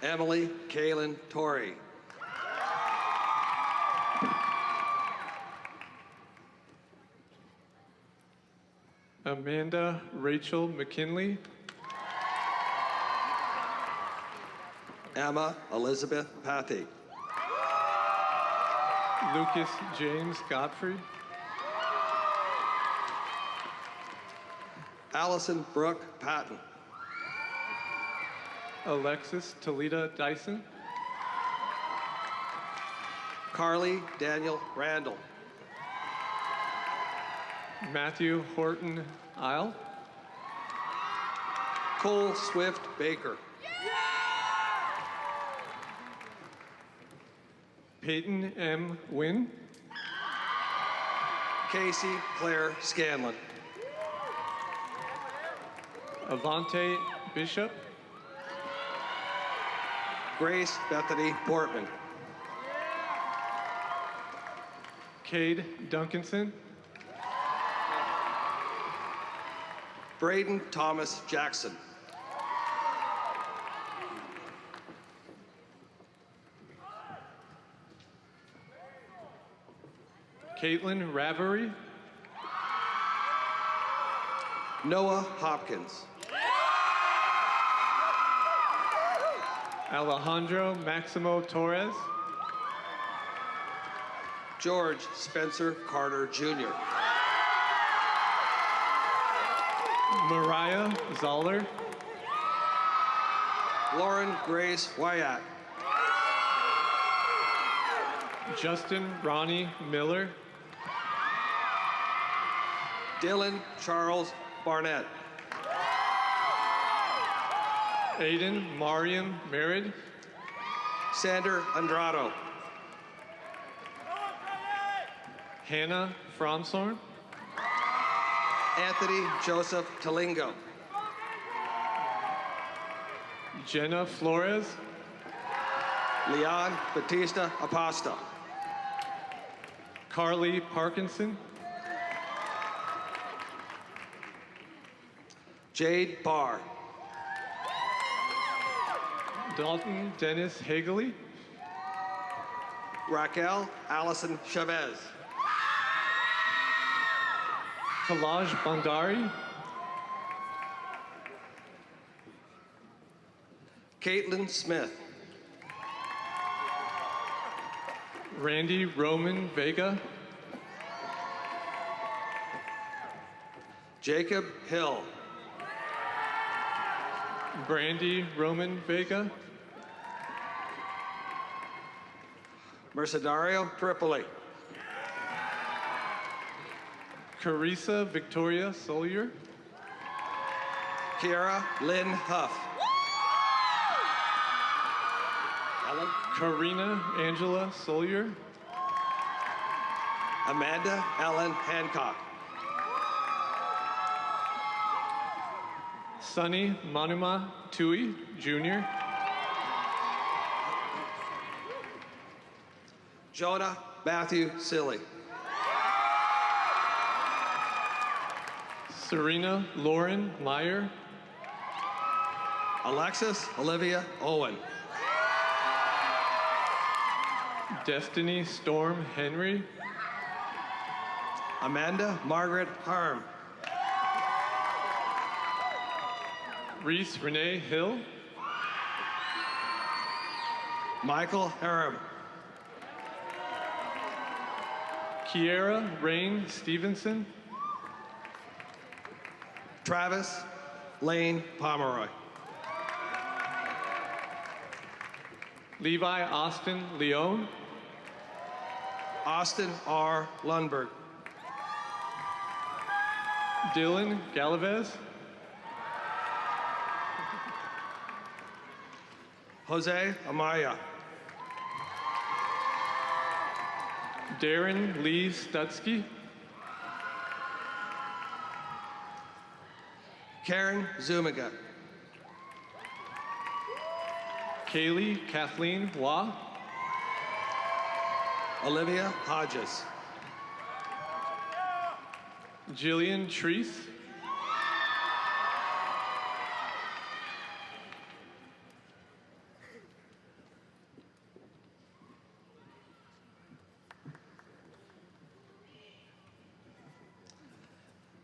Emily Kaylin Torrey. Amanda Rachel McKinley. Emma Elizabeth Pathy. Lucas James Godfrey. Allison Brooke Patton. Alexis Toledo Dyson. Carly Daniel Randall. Matthew Horton Isle. Cole Swift Baker. Peyton M. Wynn. Casey Claire Scanlon. Avante Bishop. Grace Bethany Portman. Cade Duncanson. Braden Thomas Jackson. Caitlin Ravery. Noah Hopkins. Alejandro Maximo Torres. George Spencer Carter Jr. Mariah Zoller. Lauren Grace Wyatt. Justin Ronnie Miller. Dylan Charles Barnett. Aiden Mariam Merritt. Sander Andrado. Hannah Fromsorn. Anthony Joseph Talingo. Jenna Flores. Leon Batista Aposta. Carly Parkinson. Jade Barr. Dalton Dennis Hagley. Raquel Allison Chavez. Kalaj Bandari. Caitlin Smith. Randy Roman Vega. Jacob Hill. Brandy Roman Vega. Mercedario Tripoli. Carissa Victoria Solier. Kiara Lynn Huff. Ellen. Karina Angela Solier. Amanda Ellen Hancock. Sunny Manuma Tui Jr. Jonah Matthew Silly. Serena Lauren Meyer. Alexis Olivia Owen. Destiny Storm Henry. Amanda Margaret Harm. Reese Renee Hill. Michael Harum. Kiera Rain Stevenson. Travis Lane Pomeroy. Levi Austin Leone. Austin R. Lundberg. Dylan Galavez. Jose Amaya. Darren Lee Stutsky. Karen Zumiga. Kaylee Kathleen Waugh. Olivia Hodges. Jillian Treese.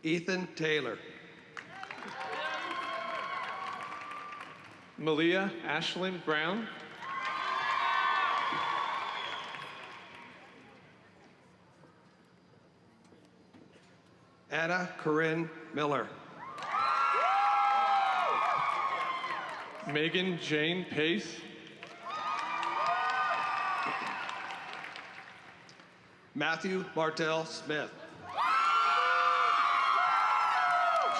Ethan Taylor. Malia Ashlyn Brown. Anna Corinne Miller. Megan Jane Pace. Matthew Martell Smith.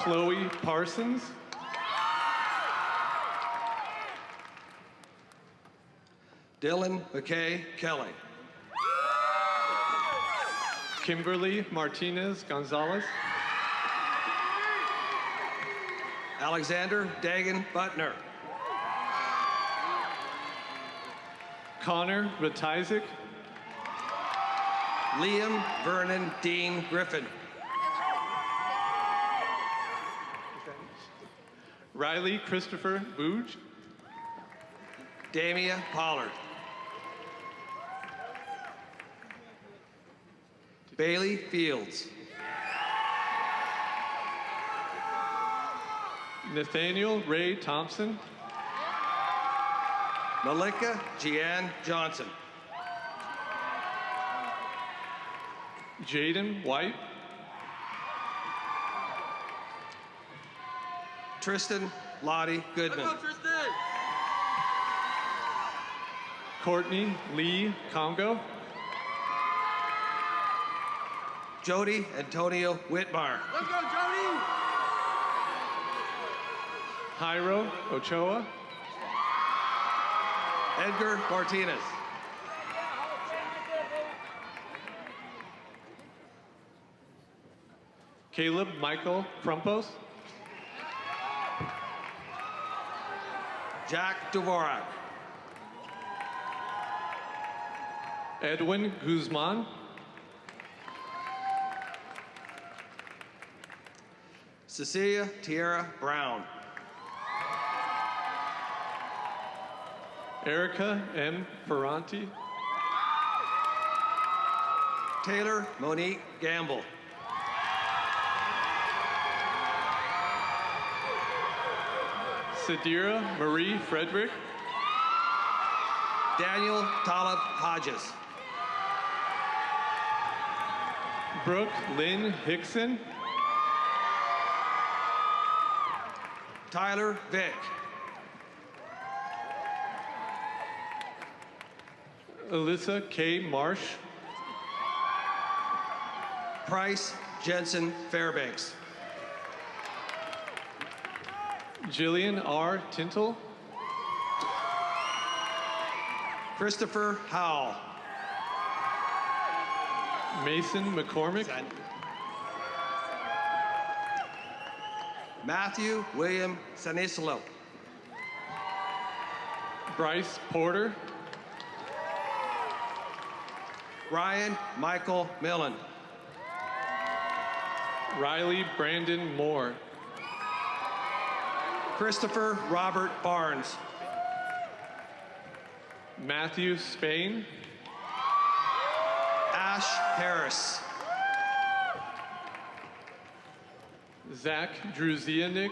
Chloe Parsons. Dylan McKay Kelly. Kimberly Martinez Gonzalez. Alexander Dagan Butner. Connor Ratizik. Liam Vernon Dean Griffin. Riley Christopher Booge. Damia Pollard. Bailey Fields. Nathaniel Ray Thompson. Malika Jeanne Johnson. Jaden White. Tristan Lottie Goodman. Courtney Lee Congo. Jody Antonio Whitmire. Let's go, Jody! Jairo Ochoa. Edgar Martinez. Caleb Michael Crumpos. Jack Dvorak. Edwin Guzman. Cecilia Tierra Brown. Erica M. Ferranti. Taylor Monique Gamble. Sadira Marie Frederick. Daniel Talib Hodges. Brooke Lynn Hickson. Tyler Vick. Alyssa K. Marsh. Price Jensen Fairbanks. Jillian R. Tintle. Christopher Howell. Mason McCormick. Matthew William Sanisalo. Bryce Porter. Ryan Michael Millen. Riley Brandon Moore. Christopher Robert Barnes. Matthew Spain. Ash Harris. Zach Druzianik.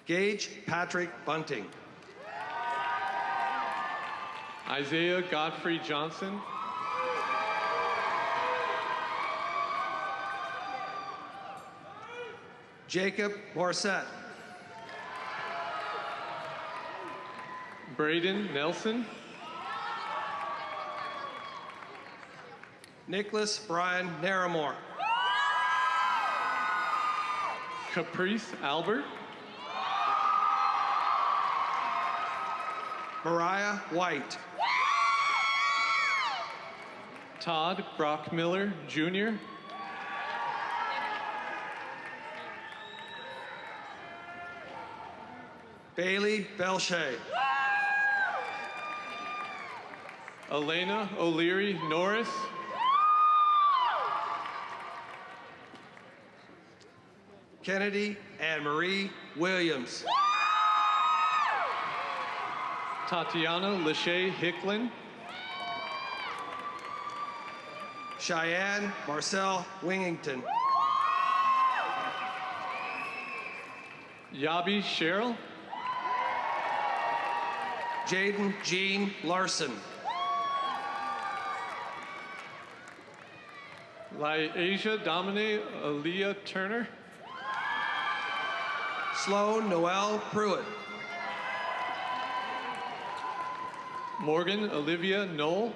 Gage Patrick Bunting. Isaiah Godfrey Johnson. Jacob Morissette. Braden Nelson. Nicholas Brian Naramore. Caprice Albert. Mariah White. Todd Brockmiller Jr. Bailey Belche. Elena O'Leary Norris. Kennedy Anne Marie Williams. Tatiana Lachey Hicklin. Cheyenne Marcel Wingington. Yabi Cheryl. Jaden Jean Larson. Asia Domine Aaliyah Turner. Sloan Noel Pruitt. Morgan Olivia Knoll.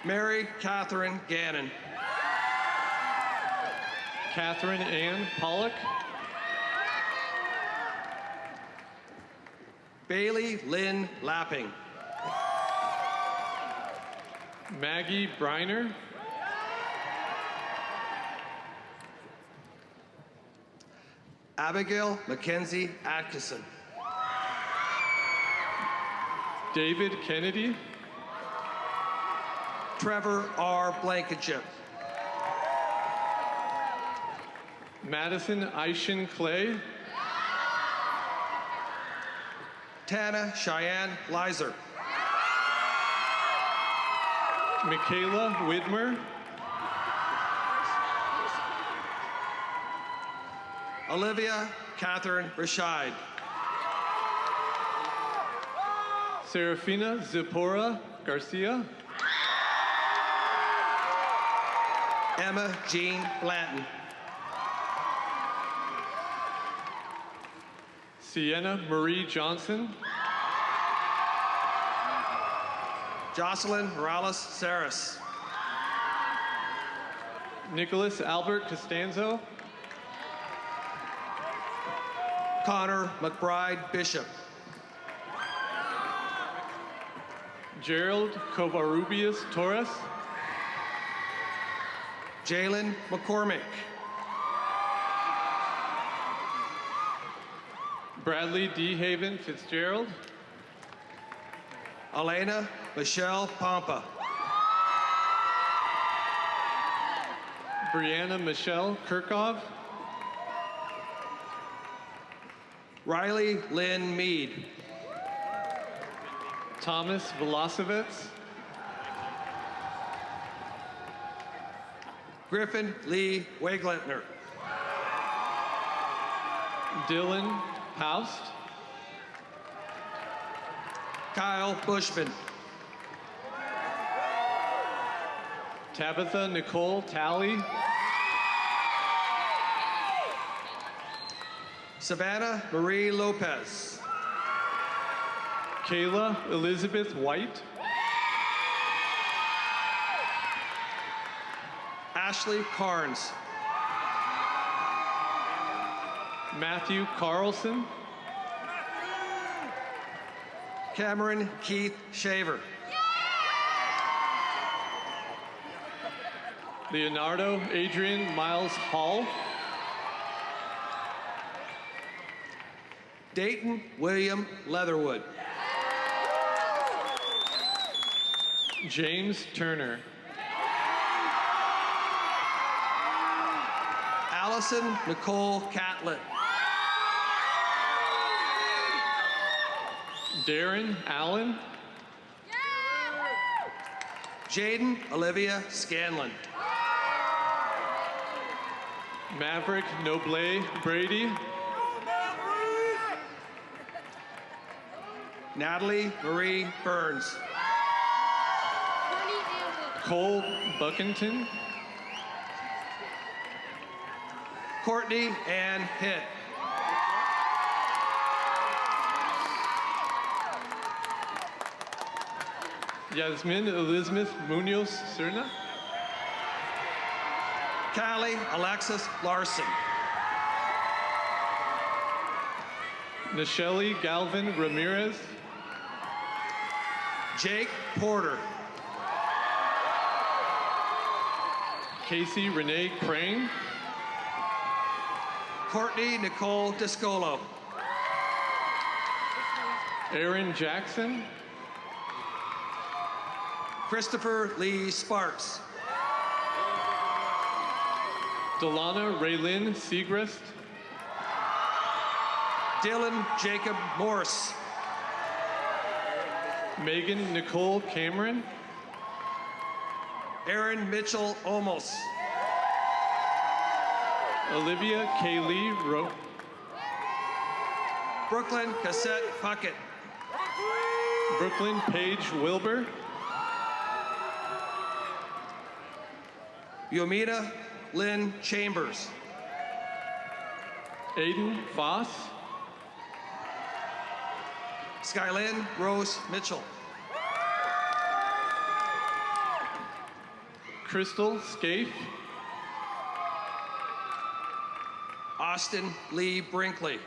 Mary Catherine Gannon. Catherine Ann Pollock. Bailey Lynn Lapping. Maggie Briner. Abigail Mackenzie Atkinson. David Kennedy, Trevor R. Blankenship, Madison Aishin Clay, Tana Cheyenne Lizer, Michaela Widmer, Olivia Catherine Rashid, Serafina Zipporah Garcia, Emma Jean Blanton, Sienna Marie Johnson, Jocelyn Morales Saris, Nicholas Albert Costanzo, Connor McBride Bishop, Gerald Covarrubias Torres, Jalen McCormick, Bradley D. Haven Fitzgerald, Elena Michelle Pompa, Brianna Michelle Kirkov, Riley Lynn Mead, Thomas Velosevitz, Griffin Lee Weglentner, Dylan Paust, Kyle Bushman, Tabitha Nicole Talley, Savannah Marie Lopez, Kayla Elizabeth White, Ashley Carnes, Matthew Carlson, Cameron Keith Shaver, Leonardo Adrian Miles Hall, Dayton William Leatherwood, James Turner, Allison Nicole Catlett, Darren Allen, Jaden Olivia Scanlon, Maverick Noble Brady, Natalie Marie Burns, Cole Buckington, Courtney Ann Hitt, Yasmin Elizabeth Munoz Serna, Callie Alexis Larson, Nichelle Galvin Ramirez, Jake Porter, Casey Renee Crane, Courtney Nicole Discolo, Aaron Jackson, Christopher Lee Sparks, Delana Raylyn Segrist, Dylan Jacob Morse, Megan Nicole Cameron, Aaron Mitchell Olmos, Olivia Kaylee Brooklyn Cassette Puckett, Brooklyn Paige Wilbur, Yomita Lynn Chambers, Aiden Foss, Skylyn Rose Mitchell, Crystal Scaife, Austin Lee Brinkley,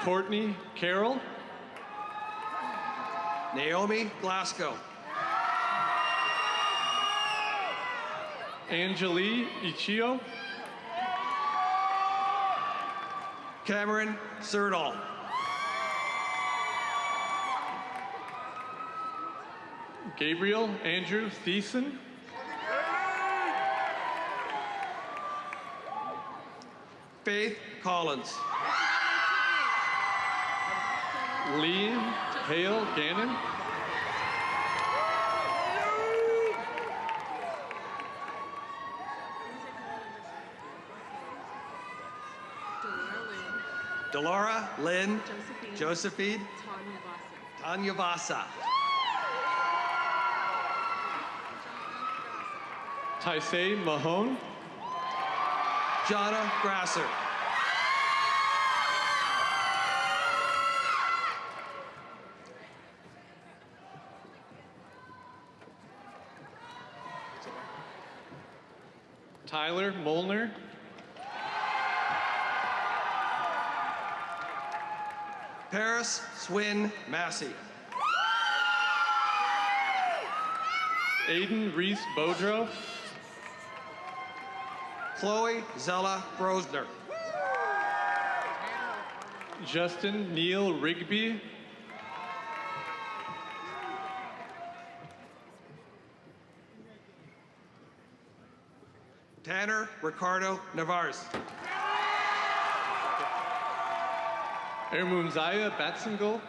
Courtney Carroll, Naomi Glasgow, Angelique Ichio, Cameron Sirdal. Gabriel Andrew Thiessen. Faith Collins. Liam Hale Gannon. Delora Lynn Josephine Tanya Vasa. Taisei Mahone. Jonna Grasser. Tyler Molnar. Paris Swin Massey. Aiden Reese Bodrow. Chloe Zella Brosner. Justin Neil Rigby. Tanner Ricardo Navarez. Ermunzaya Batsingal.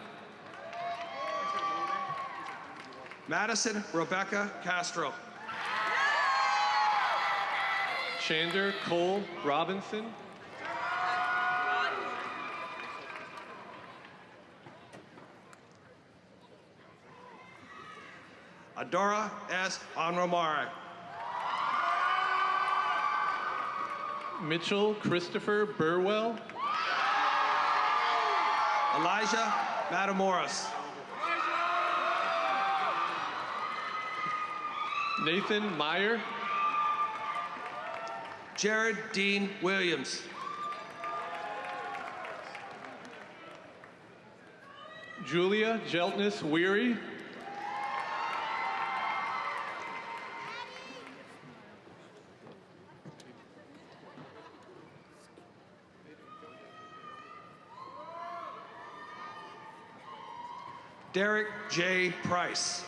Madison Rebecca Castro. Chander Cole Robinson. Adora S. Onramara. Mitchell Christopher Burwell. Elijah Matamoros. Nathan Meyer. Jared Dean Williams. Julia Jeltness Weary. Derek J. Price.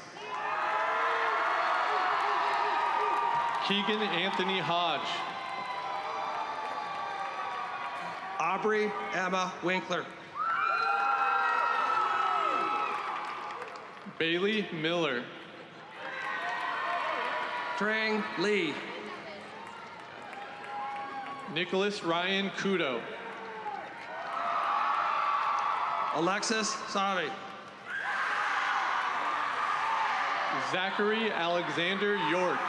Keegan Anthony Hodge. Aubrey Emma Winkler. Bailey Miller. Trang Lee. Nicholas Ryan Kudo. Alexis Savi. Zachary Alexander York.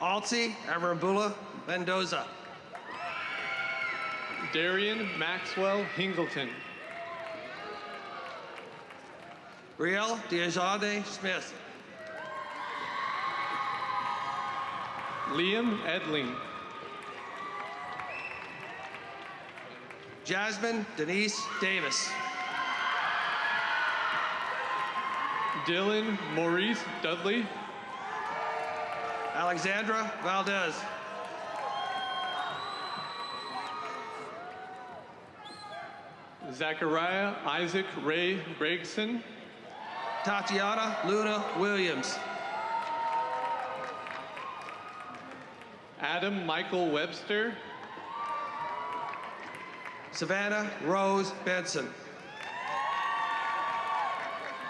Alti Amarambula Mendoza. Darian Maxwell Hingleton. Riel Diajade Smith. Liam Edling. Jasmine Denise Davis. Dylan Maurice Dudley. Alexandra Valdez. Zachariah Isaac Ray Gregson. Tatiana Luna Williams. Adam Michael Webster. Savannah Rose Benson.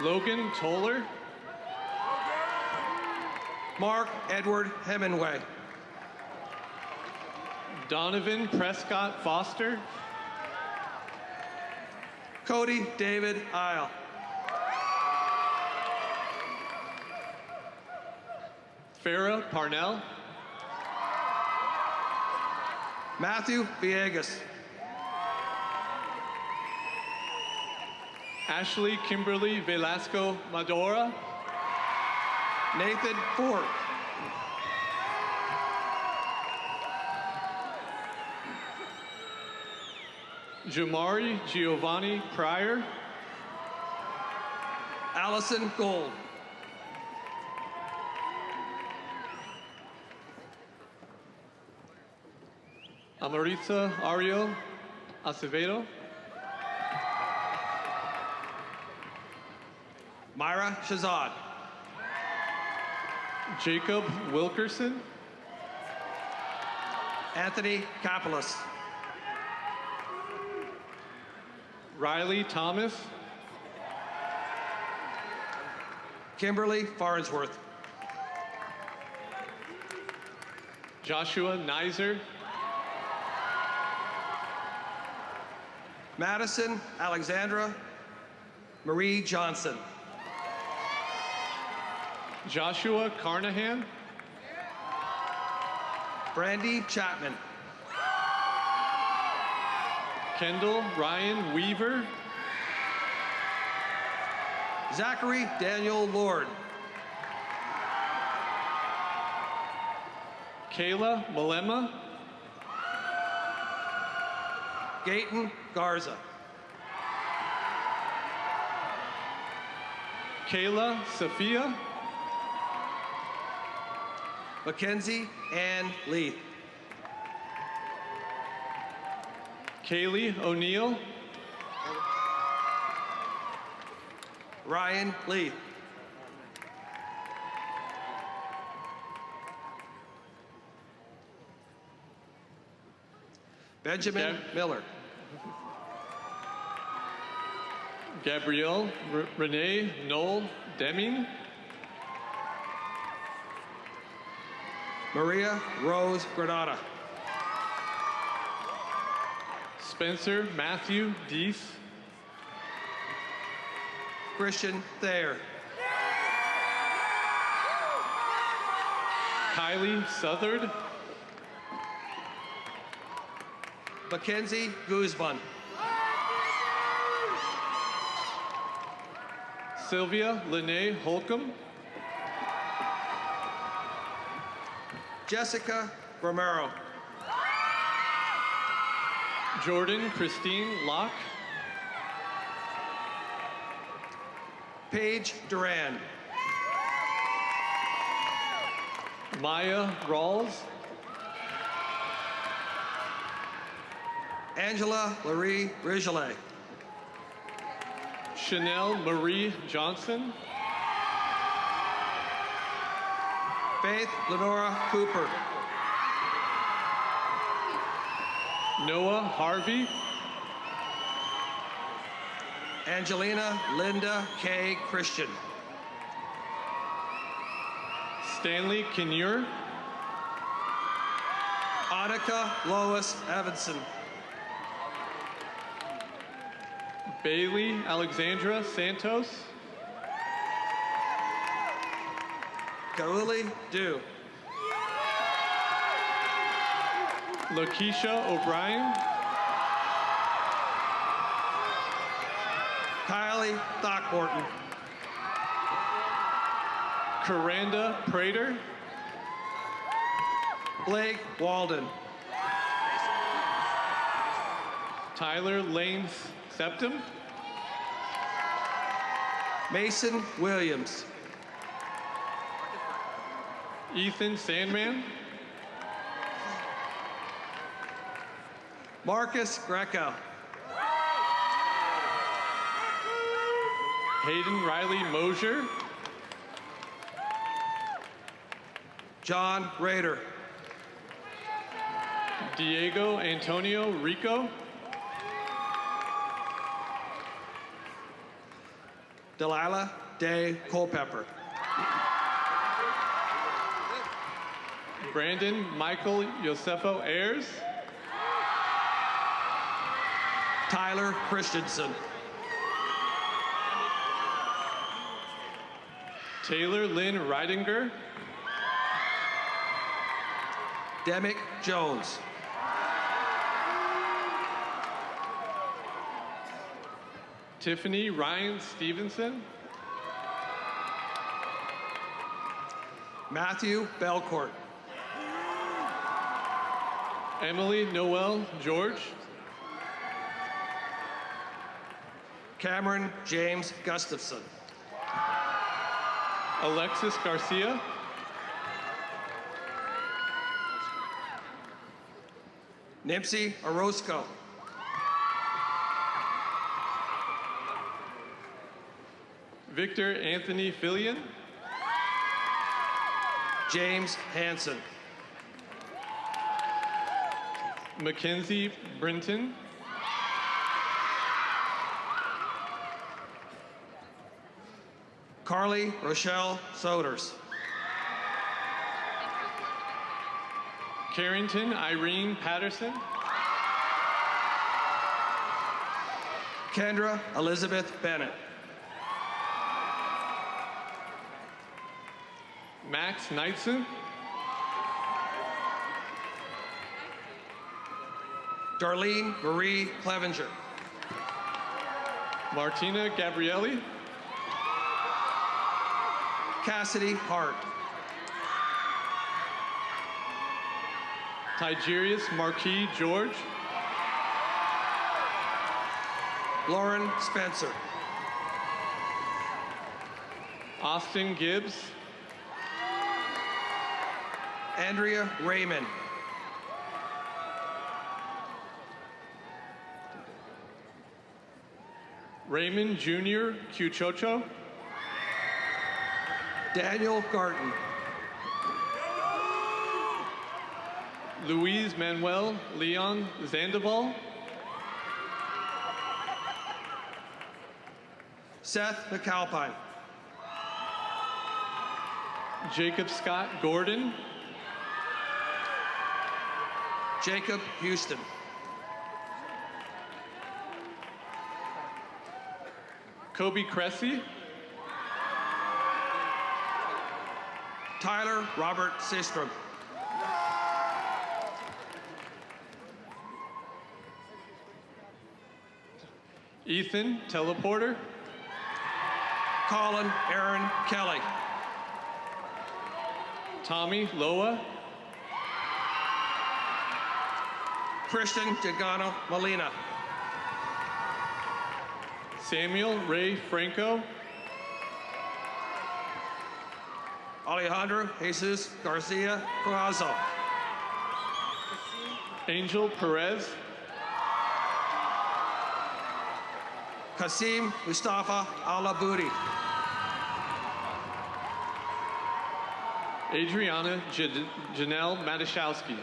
Logan Toller. Mark Edward Hemingway. Donovan Prescott Foster. Cody David Isle. Farah Parnell. Matthew Villegas. Ashley Kimberly Velasco Madora. Nathan Ford. Jamari Giovanni Pryor. Allison Gold. Amaritza Ariel Acevedo. Myra Shazad. Jacob Wilkerson. Anthony Kapelis. Riley Thomas. Kimberly Farnsworth. Joshua Nizer. Madison Alexandra Marie Johnson. Joshua Carnahan. Brandy Chapman. Kendall Ryan Weaver. Zachary Daniel Lord. Kayla Malema. Gayton Garza. Kayla Sophia. Mackenzie Ann Leith. Kaylee O'Neill. Ryan Leith. Benjamin Miller. Gabrielle Renee Noel Deming. Maria Rose Granada. Spencer Matthew Deese. Christian Thayer. Kylie Southard. Mackenzie Guzman. Sylvia Lene Holcomb. Jessica Romero. Jordan Christine Locke. Paige Duran. Maya Rawls. Angela Marie Rigelet. Chanel Marie Johnson. Faith Lenora Cooper. Noah Harvey. Angelina Linda K. Christian. Stanley Kinure. Annika Lois Evanson. Bailey Alexandra Santos. Kauli Du. Lakeisha O'Brien. Kylie Throckmorton. Karanda Prater. Blake Walden. Tyler Lane Septum. Mason Williams. Ethan Sandman. Marcus Greco. Hayden Riley Mosier. John Rader. Diego Antonio Rico. Delilah Day Culpepper. Brandon Michael Josefo Ayers. Tyler Christensen. Taylor Lynn Reidinger. Demick Jones. Tiffany Ryan Stevenson. Matthew Belcourt. Emily Noel George. Cameron James Gustafson. Alexis Garcia. Nipsey Orozco. Victor Anthony Fillion. James Hanson. Mackenzie Brinton. Carly Rochelle Soders. Carrington Irene Patterson. Kendra Elizabeth Bennett. Max Knightson. Darlene Marie Clevenger. Martina Gabrielli. Cassidy Hart. Tigerius Marquis George. Lauren Spencer. Austin Gibbs. Andrea Raymond. Raymond Jr. Cuchocho. Daniel Garten. Luis Manuel Leon Zandival. Seth McAlpine. Jacob Scott Gordon. Jacob Houston. Kobe Cressy. Tyler Robert Sistrom. Ethan Teleporter. Colin Aaron Kelly. Tommy Loa. Christian Degano Molina. Samuel Ray Franco. Alejandro Jesus Garcia Coazo. Angel Perez. Kasim Mustafa Alaboudi. Adriana Janelle Matiszowski.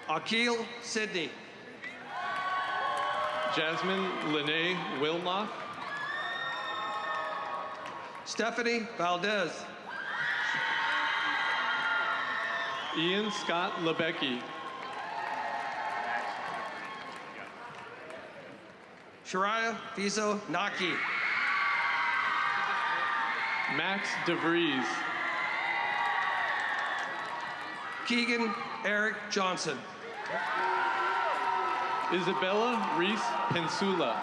Akil Sidney. Jasmine Lene Wilmoth. Stephanie Valdez. Ian Scott Lebecki. Shariah Fizo Naki. Max DeVries. Keegan Eric Johnson. Isabella Reese Pensula.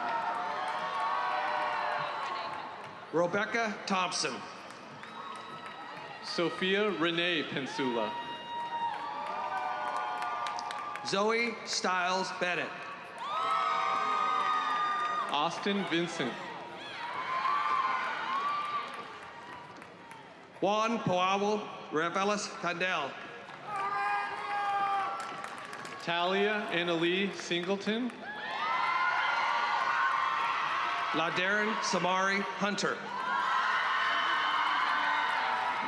Rebecca Thompson. Sophia Renee Pensula. Zoe Stiles Bennett. Austin Vincent. Juan Poawel Reveles Candel. Talia Annalie Singleton. LaDarren Samari Hunter.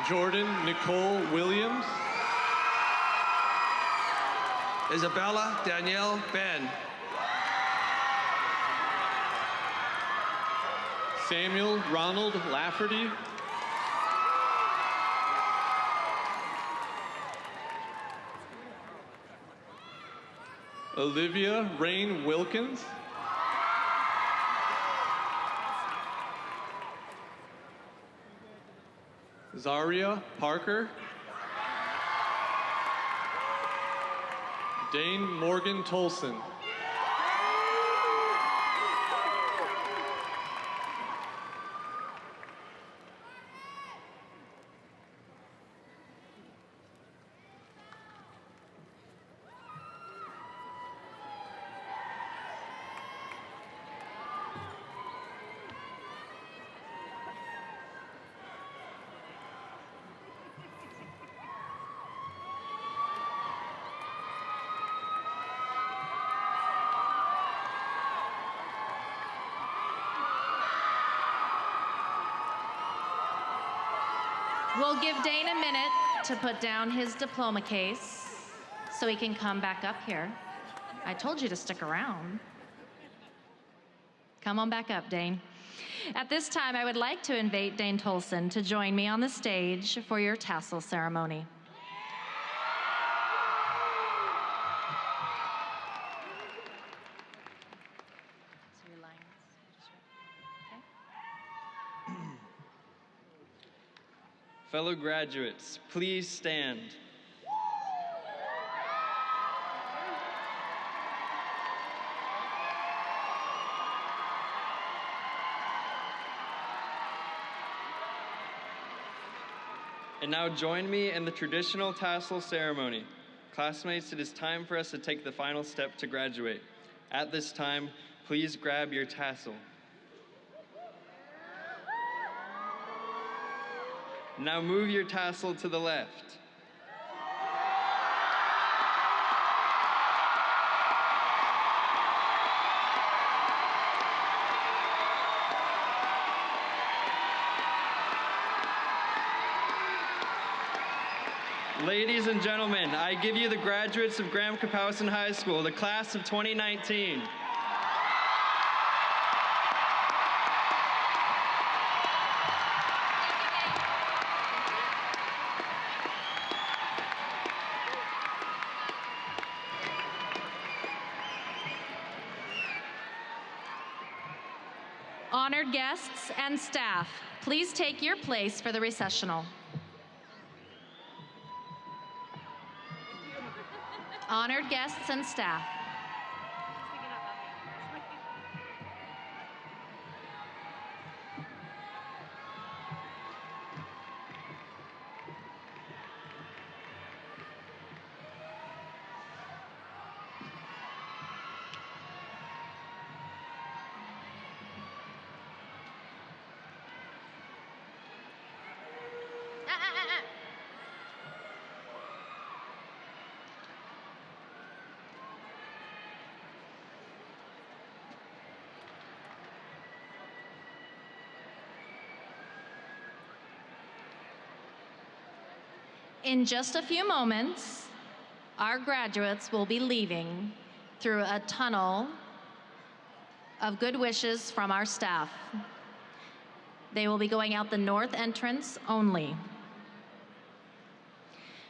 Jordan Nicole Williams. Isabella Danielle Ben. Samuel Ronald Lafferty. Olivia Rain Wilkins. Zaria Parker. Dane Morgan Tolson. We'll give Dane a minute to put down his diploma case so he can come back up here. I told you to stick around. Come on back up, Dane. At this time, I would like to invite Dane Tolson to join me on the stage for your tassel ceremony. Fellow graduates, please stand. And now join me in the traditional tassel ceremony. Classmates, it is time for us to take the final step to graduate. At this time, please grab your tassel. Now move your tassel to the left. Ladies and gentlemen, I give you the graduates of Graham-Kapowsin High School, the class of 2019. Honored guests and staff, please take your place for the recessional. Honored guests and staff. In just a few moments, our graduates will be leaving through a tunnel of good wishes from our staff. They will be going out the north entrance only.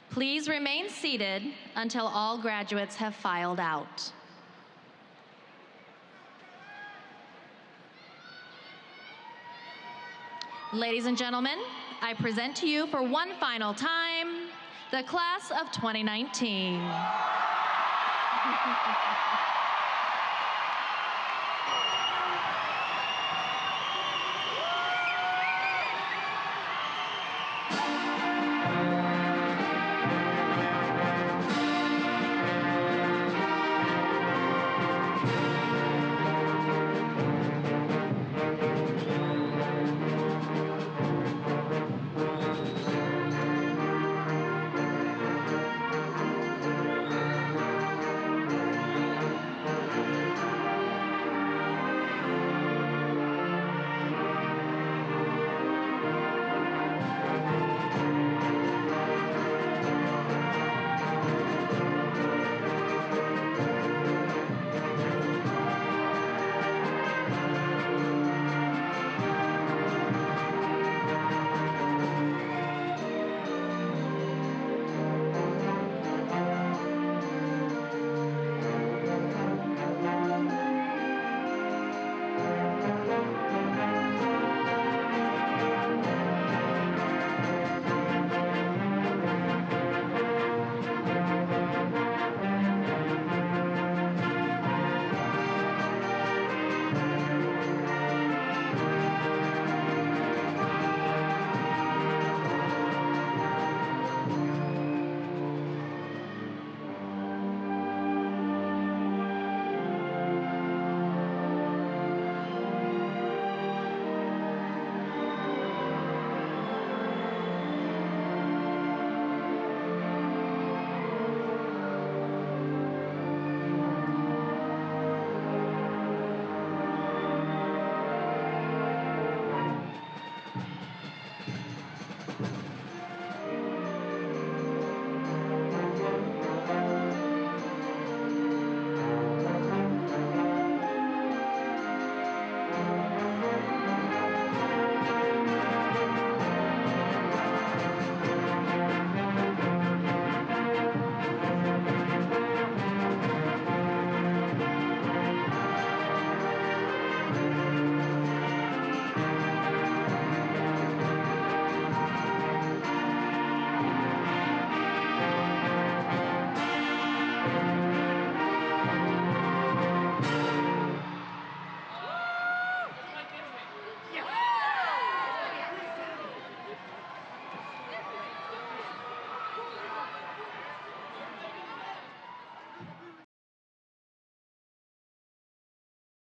Please remain seated until all graduates have filed out. Ladies and gentlemen, I present to you for one final time, the class of 2019.